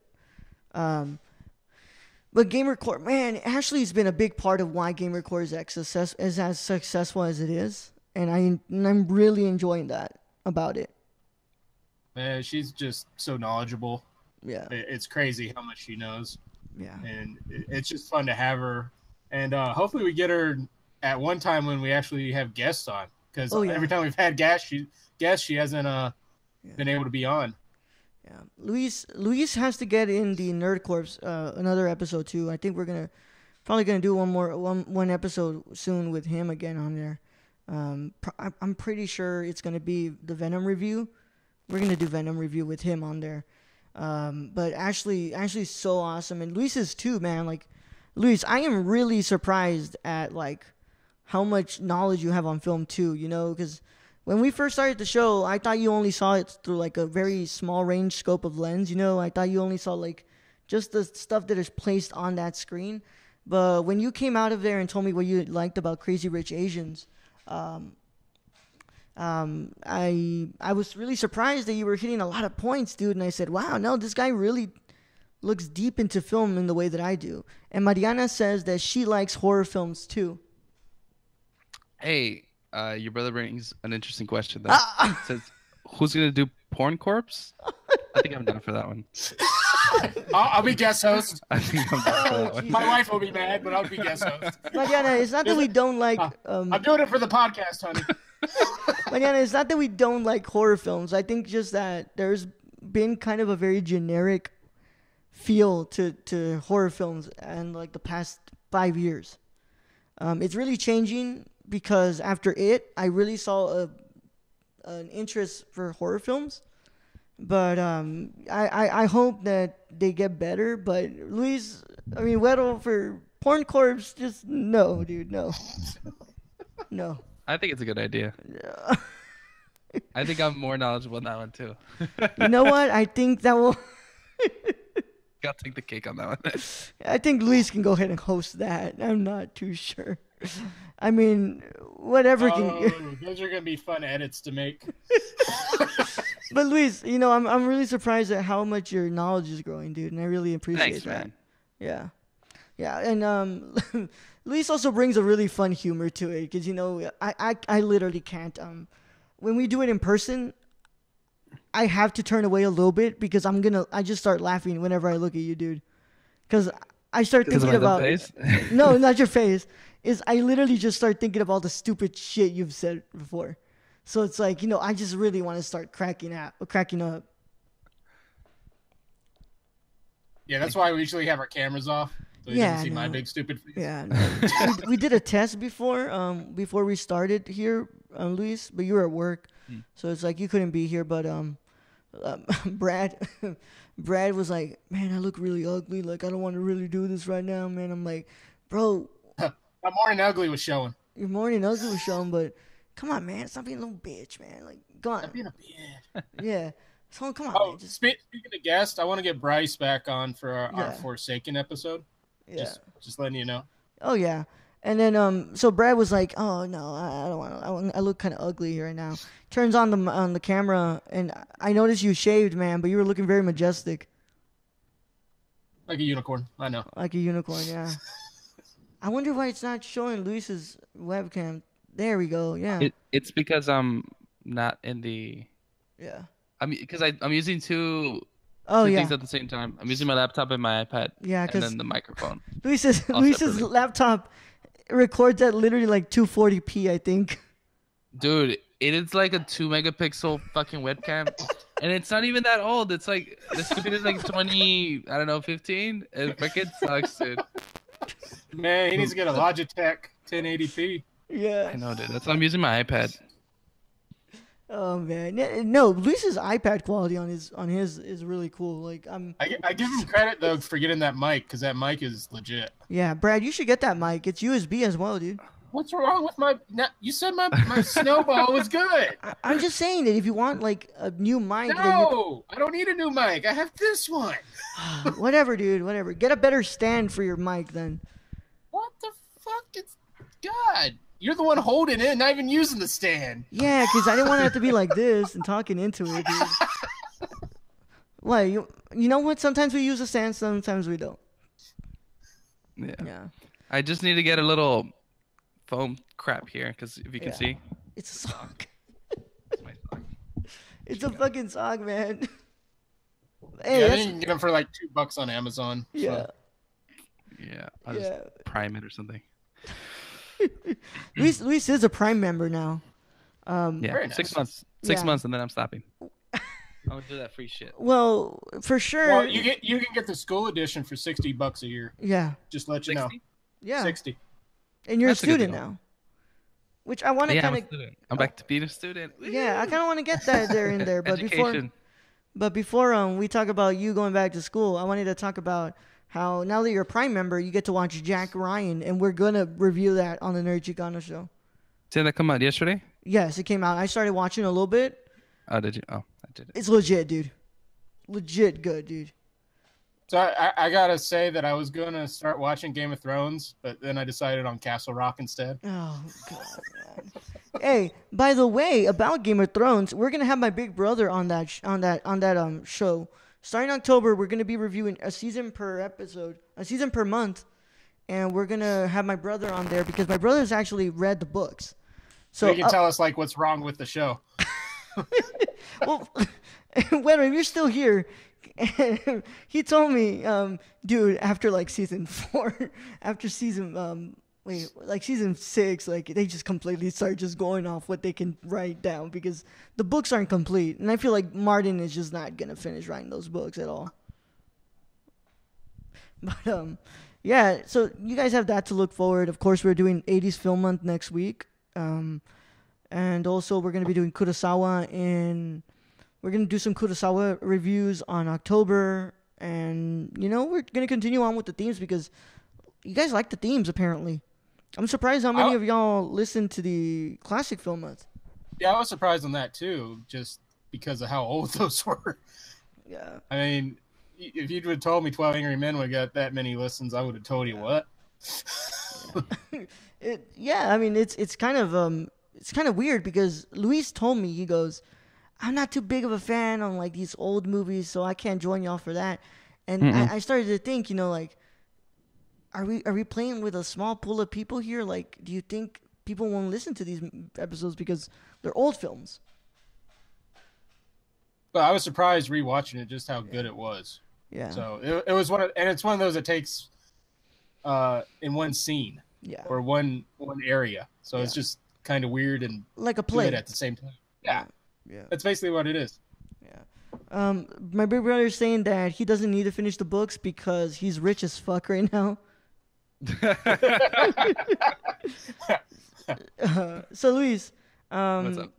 But Gamer Core, man, Ashley's been a big part of why Gamer Core is as successful as it is. And I'm really enjoying that about it. Man, she's just so knowledgeable. Yeah. It's crazy how much she knows. Yeah. And it's just fun to have her. And hopefully we get her at one time when we actually have guests on. Because every time we've had guests, she hasn't been able to be on. Yeah. Luis has to get in the Nerd Corps another episode too. I think we're probably gonna do one episode soon with him again on there. I'm pretty sure it's gonna be the Venom review. We're gonna do Venom review with him on there. But Ashley's so awesome, and Luis is too, man. Like, Luis, I am really surprised at like how much knowledge you have on film too. You know, because when we first started the show, I thought you only saw it through like a very small range scope of lens. You know, I thought you only saw like just the stuff that is placed on that screen. But when you came out of there and told me what you liked about Crazy Rich Asians, I was really surprised that you were hitting a lot of points, dude. And I said, wow, no, this guy really looks deep into film in the way that I do. And Mariana says that she likes horror films too. Hey, your brother brings an interesting question though. Ah! Says, who's gonna do Porn Corpse? I think I'm down for that one. I'll be guest host. I think I'm down for that one. My wife will be mad, but I'll be guest host. Mariana, it's not that we don't like. I'm doing it for the podcast, honey. Mariana, it's not that we don't like horror films. I think just that there's been kind of a very generic feel to horror films and like the past 5 years. It's really changing because after it, I really saw an interest for horror films. But I hope that they get better. But Luis, I mean, Weddle for Porn Corpse, just no, dude, no. No. I think it's a good idea. I think I'm more knowledgeable on that one too. You know what? I think that will. I'll take the cake on that one. I think Luis can go ahead and host that. I'm not too sure. I mean, whatever can. Those are gonna be fun edits to make. But Luis, you know, I'm really surprised at how much your knowledge is growing, dude, and I really appreciate Thanks, that. man. Yeah, yeah, and Luis also brings a really fun humor to it because you know I literally can't when we do it in person, I have to turn away a little bit because I just start laughing whenever I look at you, dude, because I start thinking about no, not your face. Is I literally just start thinking of all the stupid shit you've said before. So it's like, you know, I just really want to start cracking up. Yeah, that's why we usually have our cameras off. So you doesn't see my big stupid face. Yeah, no. we did a test before we started here, Luis, but you were at work. So it's like you couldn't be here, but Brad was like, man, I look really ugly. Like, I don't want to really do this right now, man. I'm like, bro. My morning ugly was showing. Your morning ugly was showing, but come on, man. Stop being a little bitch, man. Like, go on. Stop being a bitch. Yeah. So, come on, man. Speaking of guests, I want to get Bryce back on for our Forsaken episode. Yeah. Just letting you know. Oh, yeah. And then, so Brad was like, "Oh no, I don't want to. I look kind of ugly right now." Turns on the camera, and I noticed you shaved, man, but you were looking very majestic. Like a unicorn, I know. Like a unicorn, yeah. I wonder why it's not showing Luis's webcam. There we go. Yeah. It's because I'm not in the. Yeah. Because I'm using two yeah. things at the same time. I'm using my laptop and my iPad. Yeah, and then the microphone. Luis's laptop records at literally like 240p, I think. Dude, it is like a 2 megapixel fucking webcam, and it's not even that old. It's like the stupid is like 20, I don't know, 15. It freaking sucks, dude. Man, he needs to get a Logitech 1080p. Yeah. I know, dude. That's why I'm using my iPad. Oh man, no, Luis's iPad quality on his is really cool. Like I give him credit though for getting that mic because that mic is legit. Yeah, Brad, you should get that mic. It's USB as well, dude. What's wrong with my? You said my snowball was good. I'm just saying that if you want like a new mic, no, I don't need a new mic. I have this one. Whatever, dude. Whatever. Get a better stand for your mic then. What the fuck? It's God. You're the one holding it, not even using the stand. Yeah, because I didn't want to have to be like this and talking into it, dude. What? You know what? Sometimes we use a stand, sometimes we don't. Yeah. I just need to get a little foam crap here, because if you can see. It's a sock. It's my sock. It's a fucking sock, man. Hey, I think you can get them for like $2 on Amazon. Yeah. So. Yeah. I'll just prime it or something. Luis is a Prime member now. Yeah, nice. 6 months. 6 months, and then I'm stopping. I'm gonna do that free shit. Well, for sure. Well, you can get the school edition for $60 a year. Yeah. Just let you know. Yeah. 60. And you're a student now. Which I want to kind of. I'm back to being a student. Yeah, I kind of want to get that there in there, but before we talk about you going back to school, I wanted to talk about how now that you're a Prime member, you get to watch Jack Ryan, and we're gonna review that on the Nerd Chicano show. Did that come out yesterday? Yes, it came out. I started watching a little bit. Oh, did you? Oh, I did it. It's legit, dude. Legit good, dude. So I gotta say that I was gonna start watching Game of Thrones, but then I decided on Castle Rock instead. Oh God, man. Hey, by the way, about Game of Thrones, we're gonna have my big brother on that show. starting October, we're gonna be reviewing a season per episode, a season per month, and we're gonna have my brother on there because my brother's actually read the books. So you can tell us like what's wrong with the show. Well, well, if you're still here, he told me, dude, after like season 4, after season like season 6, like they just completely start just going off what they can write down because the books aren't complete, and I feel like Martin is just not gonna finish writing those books at all. But yeah, so you guys have that to look forward. Of course, we're doing 80s Film Month next week, and also we're gonna be doing Kurosawa we're gonna do some Kurosawa reviews on October, and we're gonna continue on with the themes because you guys like the themes apparently. I'm surprised how many of y'all listen to the classic film month. Yeah, I was surprised on that too, just because of how old those were. Yeah. I mean, if you would have told me 12 Angry Men would have got that many listens, I would have told you what. I mean, it's kind of weird because Luis told me, he goes, I'm not too big of a fan on like these old movies, so I can't join y'all for that. And I started to think, like, are we playing with a small pool of people here? Like, do you think people won't listen to these episodes because they're old films? But I was surprised rewatching it just how good it was. Yeah. So it was it's one of those that takes in one scene. Yeah. Or one area. So it's just kind of weird and like a play at the same time. Yeah. Yeah. That's basically what it is. Yeah. My big brother's saying that he doesn't need to finish the books because he's rich as fuck right now. So Luis, what's up?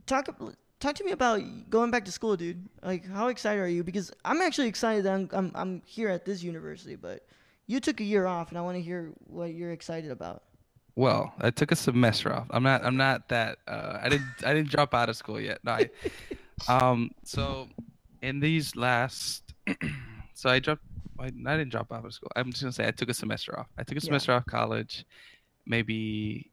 Talk to me about going back to school, dude. Like, how excited are you? Because I'm actually excited that I'm here at this university, but you took a year off, and I want to hear what you're excited about. Well, I took a semester off. I'm not that. I didn't drop out of school yet. No, so in these last, so I didn't drop out of school. I'm just gonna say I took a semester off. I took a semester off college, maybe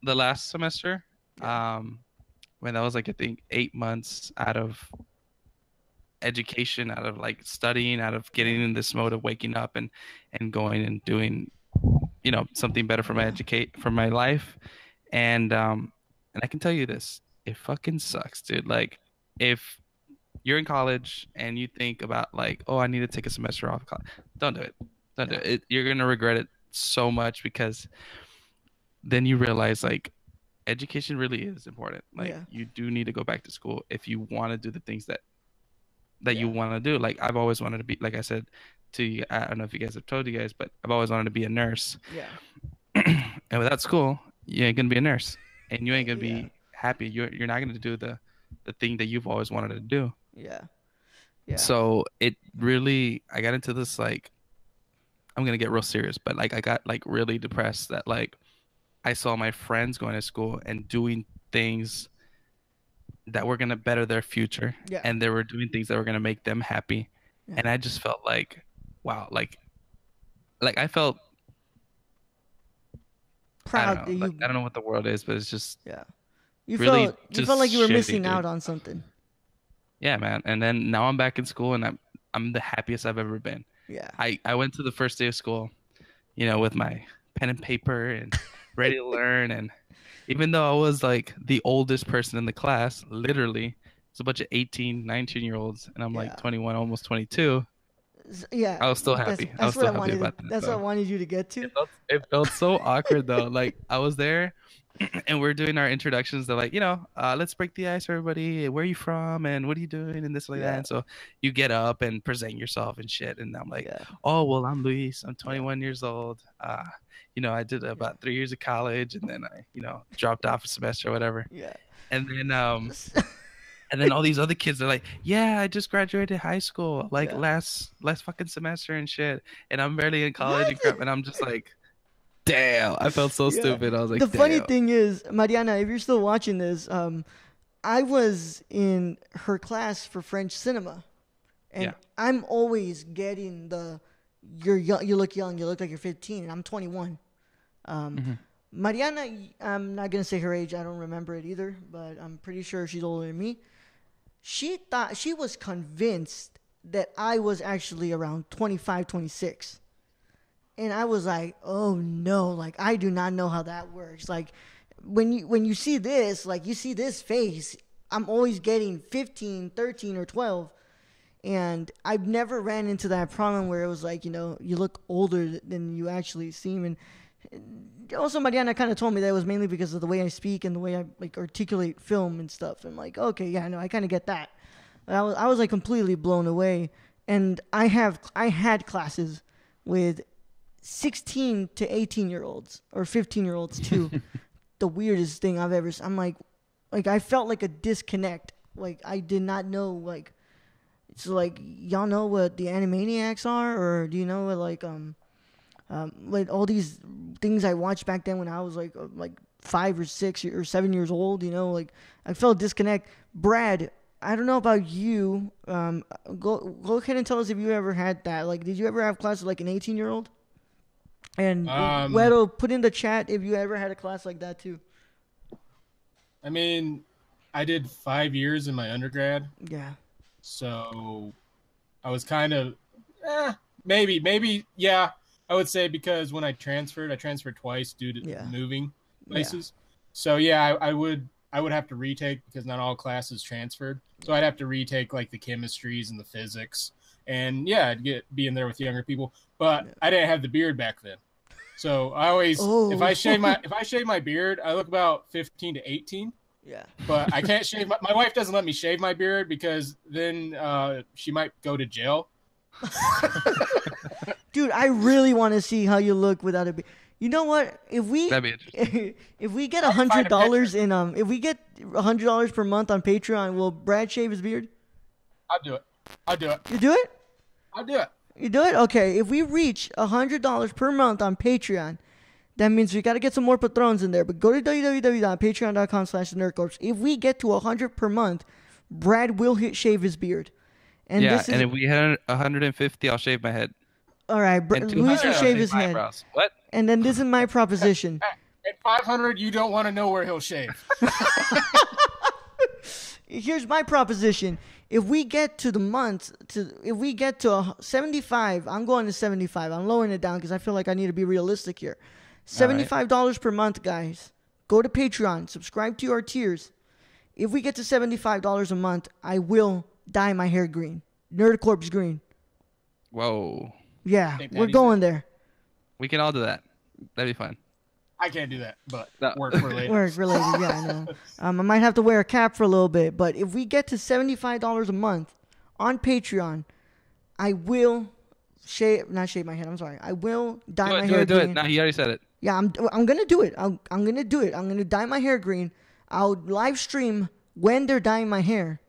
the last semester. When that was like I think 8 months out of education, out of like studying, out of getting in this mode of waking up and going and doing, something better for my life, and I can tell you this, it fucking sucks, dude. Like, if you're in college and you think about like, oh, I need to take a semester off of college, don't do it. You're gonna regret it so much because then you realize like education really is important. Like, you do need to go back to school if you want to do the things that you want to do. Like, I've always wanted to be, like I said to you, I don't know if you guys have told you guys, but I've always wanted to be a nurse. And without school, you ain't gonna be a nurse, and you ain't gonna be happy. You're not gonna do the thing that you've always wanted to do. So it really, I got into this, like, I'm gonna get real serious, but like I got like really depressed that like I saw my friends going to school and doing things that were gonna better their future, and they were doing things that were gonna make them happy, and I just felt like, wow, like I felt proud. I don't know what the word is, but it's just you really felt like you were shitty, missing dude. out on something. Yeah, man. And then now I'm back in school, and I'm the happiest I've ever been. I went to the first day of school, with my pen and paper and ready to learn. And even though I was like the oldest person in the class, literally, it's a bunch of 18, 19-year-olds, and I'm like 21, almost 22. I was still happy. I was still happy about that. That's what I wanted you to get to. It felt so awkward though. Like, I was there, and we're doing our introductions. They're like, let's break the ice, everybody. Where are you from, and what are you doing, and this like that. And so you get up and present yourself and shit. And I'm like, oh well, I'm Luis. I'm 21 years old. I did about 3 years of college, and then I, dropped off a semester or whatever. And then and then all these other kids are like, yeah, I just graduated high school, like last fucking semester and shit, and I'm barely in college and crap. And I'm just like, damn, I felt so stupid. I was like, the funny thing is, Mariana, if you're still watching this, I was in her class for French cinema, and I'm always getting you're young, you look young, you look like you're 15, and I'm 21. Mariana, I'm not gonna say her age, I don't remember it either, but I'm pretty sure she's older than me. She was convinced that I was actually around 25, 26. And I was like, oh no, like I do not know how that works. Like when you see this, like you see this face, I'm always getting 15, 13, or 12. And I've never ran into that problem where it was like, you look older than you actually seem. And also Mariana kind of told me that it was mainly because of the way I speak and the way I like articulate film and stuff. I'm like, okay, yeah, no, I kind of get that. But I was like completely blown away. And I had classes with 16 to 18-year-olds or 15-year-olds too. The weirdest thing I've ever seen. I'm like I felt like a disconnect. Like I did not know, like, so like y'all know what the Animaniacs are, or do you know what like all these things I watched back then when I was like 5 or 6 or 7 years old, like I felt disconnect. Brad, I don't know about you. Go ahead and tell us if you ever had that. Like, did you ever have class with like an 18-year-old? And Wedo, put in the chat if you ever had a class like that too. I mean, I did 5 years in my undergrad. Yeah. So I was kind of, maybe, yeah. I would say because when I transferred twice due to moving places. Yeah. So yeah, I would have to retake because not all classes transferred. So I'd have to retake like the chemistries and the physics. And yeah, I'd be in there with younger people. But I didn't have the beard back then. So I always, if I shave my beard, I look about 15 to 18. Yeah. But I can't shave. My wife doesn't let me shave my beard because then she might go to jail. Dude, I really want to see how you look without a beard. You know what? If we That'd be interesting. If we get $100 in if we get $100 per month on Patreon, will Brad shave his beard? I'll do it. You do it? I'll do it. You do it? Okay. If we reach $100 per month on Patreon, that means we got to get some more patrons in there. But go to www.patreon.com/nerdcorps. If we get to 100 per month, Brad will shave his beard. And and if we hit 150, I'll shave my head. All right, Luis will shave his head. Eyebrows. What? And then this is my proposition. At 500, you don't want to know where he'll shave. Here's my proposition. If we get to 75, I'm going to 75. I'm lowering it down because I feel like I need to be realistic here. $75 per month, guys. Go to Patreon. Subscribe to our tiers. If we get to $75 a month, I will dye my hair green. Nerdcorps green. Whoa. Yeah, we're going there. We can all do that. That'd be fun. I can't do that, but work related. Work related, yeah, I know. I might have to wear a cap for a little bit, but if we get to $75 a month on Patreon, I will not shave my head. I'm sorry. I will dye my hair green. Do it. No, he already said it. Yeah, I'm gonna do it. I'm gonna do it. I'm gonna dye my hair green. I'll live stream when they're dyeing my hair.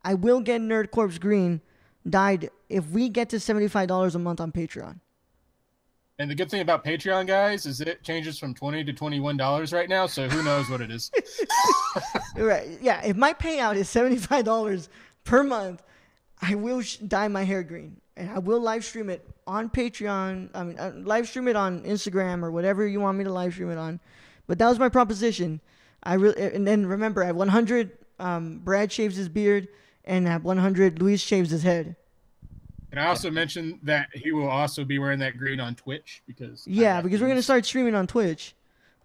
I will get Nerdcorps green dyed if we get to $75 a month on Patreon. And the good thing about Patreon, guys, is it changes from $20 to $21 right now, so who knows what it is. Right. Yeah, if my payout is $75 per month, I will dye my hair green. And I will live stream it on Patreon. I mean, live stream it on Instagram or whatever you want me to live stream it on. But that was my proposition. And then remember, at 100, Brad shaves his beard, and at 100, Luis shaves his head. And I also mentioned that he will also be wearing that green on Twitch because we're going to start streaming on Twitch.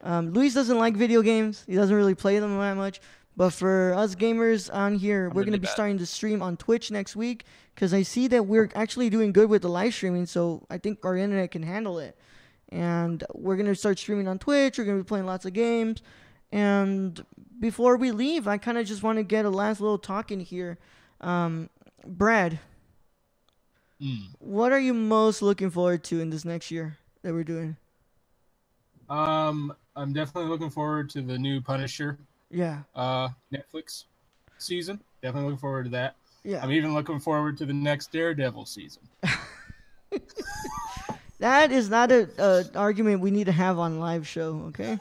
Luis doesn't like video games. He doesn't really play them that much. But for us gamers on here, we're going to be starting to stream on Twitch next week because I see that we're actually doing good with the live streaming, so I think our internet can handle it. And we're going to start streaming on Twitch. We're going to be playing lots of games. And before we leave, I kind of just want to get a last little talk in here. Brad, what are you most looking forward to in this next year that we're doing? I'm definitely looking forward to the new Punisher. Yeah. Netflix season. Definitely looking forward to that. Yeah. I'm even looking forward to the next Daredevil season. That is not an argument we need to have on live show, okay?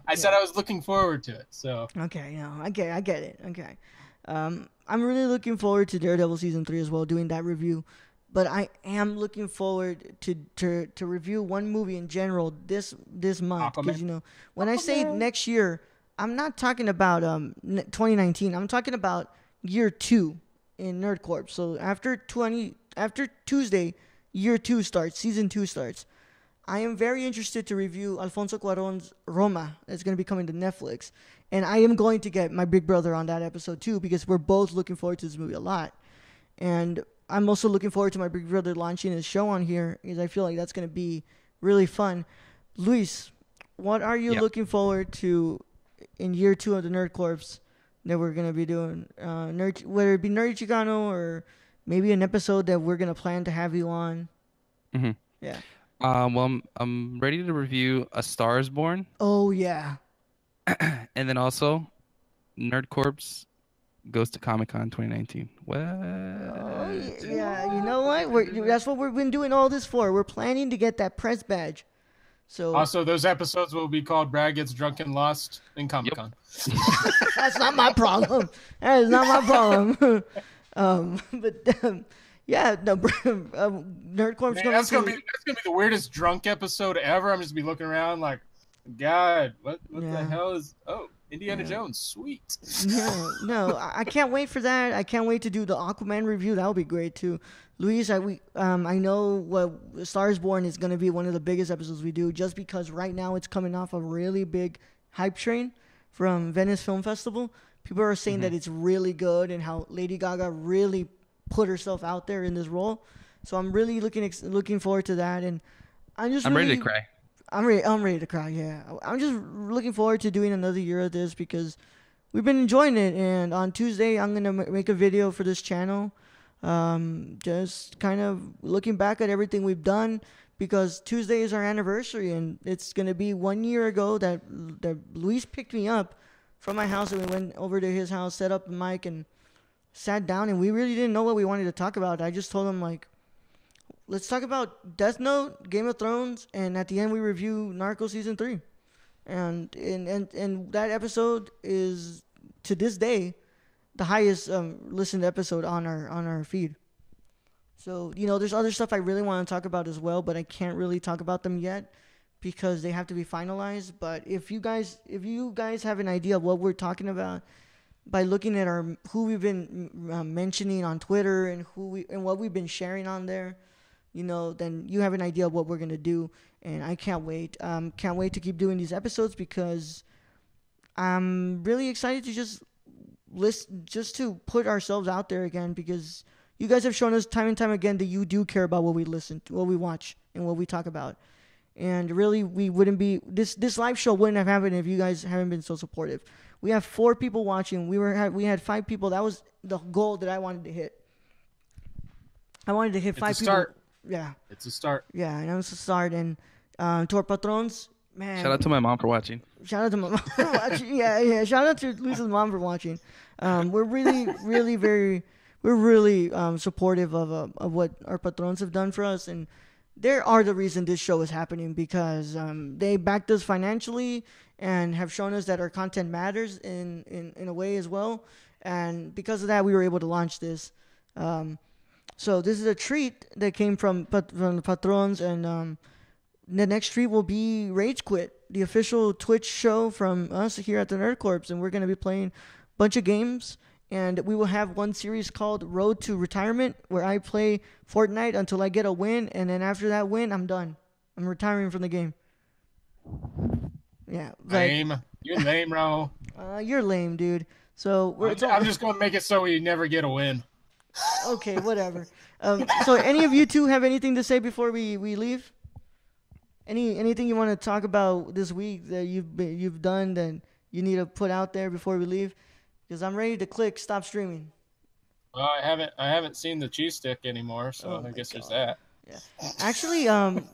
I said I was looking forward to it, so. Okay, no, I get it. Okay. I'm really looking forward to Daredevil season 3 as well, doing that review. But I am looking forward to review one movie in general this month. Because, when I say next year, I'm not talking about 2019. I'm talking about year 2 in Nerd Corp. So after Tuesday, year 2 starts, season 2 starts. I am very interested to review Alfonso Cuarón's Roma. That's going to be coming to Netflix. And I am going to get my big brother on that episode too, because we're both looking forward to this movie a lot. And I'm also looking forward to my big brother launching his show on here, because I feel like that's going to be really fun. Luis, what are you looking forward to in year 2 of the Nerd Corps that we're going to be doing? Whether it be Nerdy Chicano or maybe an episode that we're going to plan to have you on. Mm-hmm. Yeah. Well, I'm ready to review A Star Is Born. Oh, yeah. And then also, Nerd Corps goes to Comic-Con 2019. What? Oh, yeah. You know what? That's what we've been doing all this for. We're planning to get that press badge. So also, those episodes will be called Brad Gets Drunk and Lost in Comic-Con. Yep. That's not my problem. That is not my problem. Yeah, no, Nerd Corp's going that's gonna be the weirdest drunk episode ever. I'm just be looking around like, God, what the hell is? Oh, Indiana Jones, sweet. No, I can't wait for that. I can't wait to do the Aquaman review. That would be great too. Luis, I know what Star Is Born is going to be one of the biggest episodes we do, just because right now it's coming off a really big hype train from Venice Film Festival. People are saying that it's really good and how Lady Gaga really put herself out there in this role. So I'm really looking forward to that, and I'm ready to cry. I'm ready to cry. Yeah, I'm just looking forward to doing another year of this because we've been enjoying it. And on Tuesday, I'm gonna make a video for this channel, just kind of looking back at everything we've done, because Tuesday is our anniversary, and it's gonna be 1 year ago that Luis picked me up from my house, and we went over to his house, set up a mic, and sat down, and we really didn't know what we wanted to talk about. I just told him, like, let's talk about Death Note, Game of Thrones, and at the end we review Narcos Season 3. And that episode is, to this day, the highest listened episode on our feed. So, there's other stuff I really want to talk about as well, but I can't really talk about them yet because they have to be finalized. But if you guys have an idea of what we're talking about, by looking at who we've been mentioning on Twitter and what we've been sharing on there, then you have an idea of what we're gonna do, and I can't wait. Can't wait to keep doing these episodes because I'm really excited to just to put ourselves out there again, because you guys have shown us time and time again that you do care about what we listen to, what we watch, and what we talk about. And really, we wouldn't be this live show wouldn't have happened if you guys haven't been so supportive. We have 4 people watching. We had 5 people. That was the goal that I wanted to hit. I wanted to hit 5 people. Start. Yeah. It's a start. Yeah, and it was a start. And to our patrons, man. Shout out to my mom for watching. Shout out to my mom for watching. Yeah. Shout out to Lisa's mom for watching. We're really, really supportive of what our patrons have done for us, and they are the reason this show is happening, because they backed us financially and have shown us that our content matters in a way as well. And because of that, we were able to launch this. So this is a treat that came from the patrons, and the next treat will be Rage Quit, the official Twitch show from us here at the Nerd Corps, and we're going to be playing a bunch of games. And we will have one series called Road to Retirement, where I play Fortnite until I get a win, and then after that win, I'm done. I'm retiring from the game. Yeah. Lame. You're lame, bro. You're lame, dude. So I'm just going to make it so we never get a win. Okay, whatever. So any of you two have anything to say before we leave? Anything you want to talk about this week that you've done that you need to put out there before we leave? Because I'm ready to click stop streaming. Well, I haven't seen the cheese stick anymore, so I guess there's that. Yeah. Actually,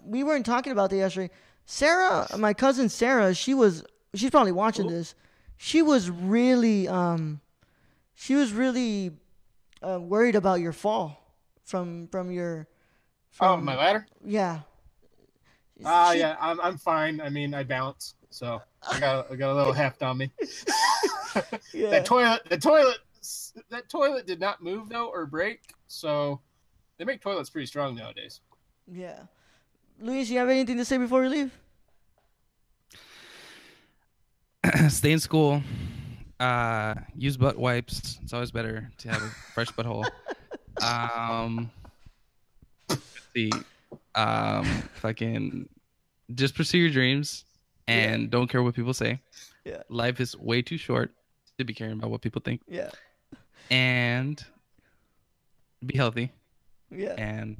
we weren't talking about that yesterday. Sarah, my cousin Sarah, she's probably watching this. She was really worried about your fall from your. My ladder? Yeah. Yeah, I'm fine. I mean, I bounce, so I got a little heft on me. Yeah. That toilet did not move though or break, so they make toilets pretty strong nowadays. Yeah. Luis, you have anything to say before we leave? Stay in school. Use butt wipes. It's always better to have a fresh butthole. Let's see. Fucking just pursue your dreams and don't care what people say. Yeah. Life is way too short to be caring about what people think. Yeah. And be healthy. Yeah. And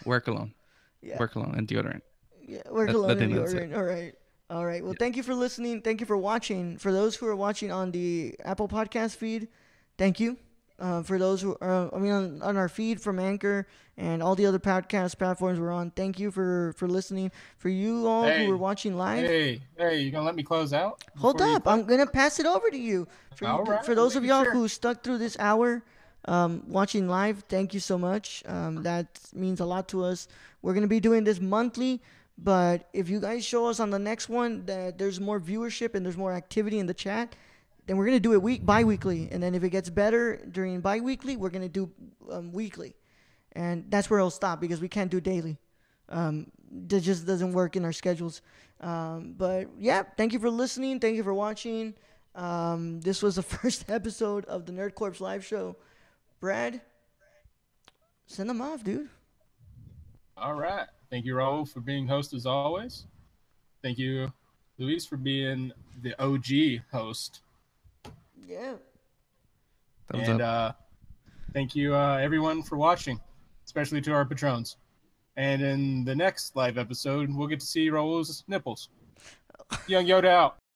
wear cologne. Yeah. Wear cologne and deodorant. Yeah. Wear cologne and deodorant. All right. All right. Well, thank you for listening. Thank you for watching. For those who are watching on the Apple Podcast feed, thank you. For those who are, on our feed from Anchor and all the other podcast platforms we're on, thank you for listening. For you all who are watching live. Hey, you gonna let me close out? Hold up. I'm going to pass it over to you. For those of y'all who stuck through this hour watching live, thank you so much. That means a lot to us. We're going to be doing this monthly. But if you guys show us on the next one that there's more viewership and there's more activity in the chat, then we're going to do it bi-weekly. And then if it gets better during bi-weekly, we're going to do weekly. And that's where it'll stop because we can't do daily. That just doesn't work in our schedules. But yeah, thank you for listening. Thank you for watching. This was the first episode of the Nerd Corps live show. Brad, send them off, dude. All right. Thank you, Raul, for being host as always. Thank you, Luis, for being the OG host. Yeah. And thank you, everyone, for watching, especially to our patrons. And in the next live episode, we'll get to see Raul's nipples. Young Yoda out.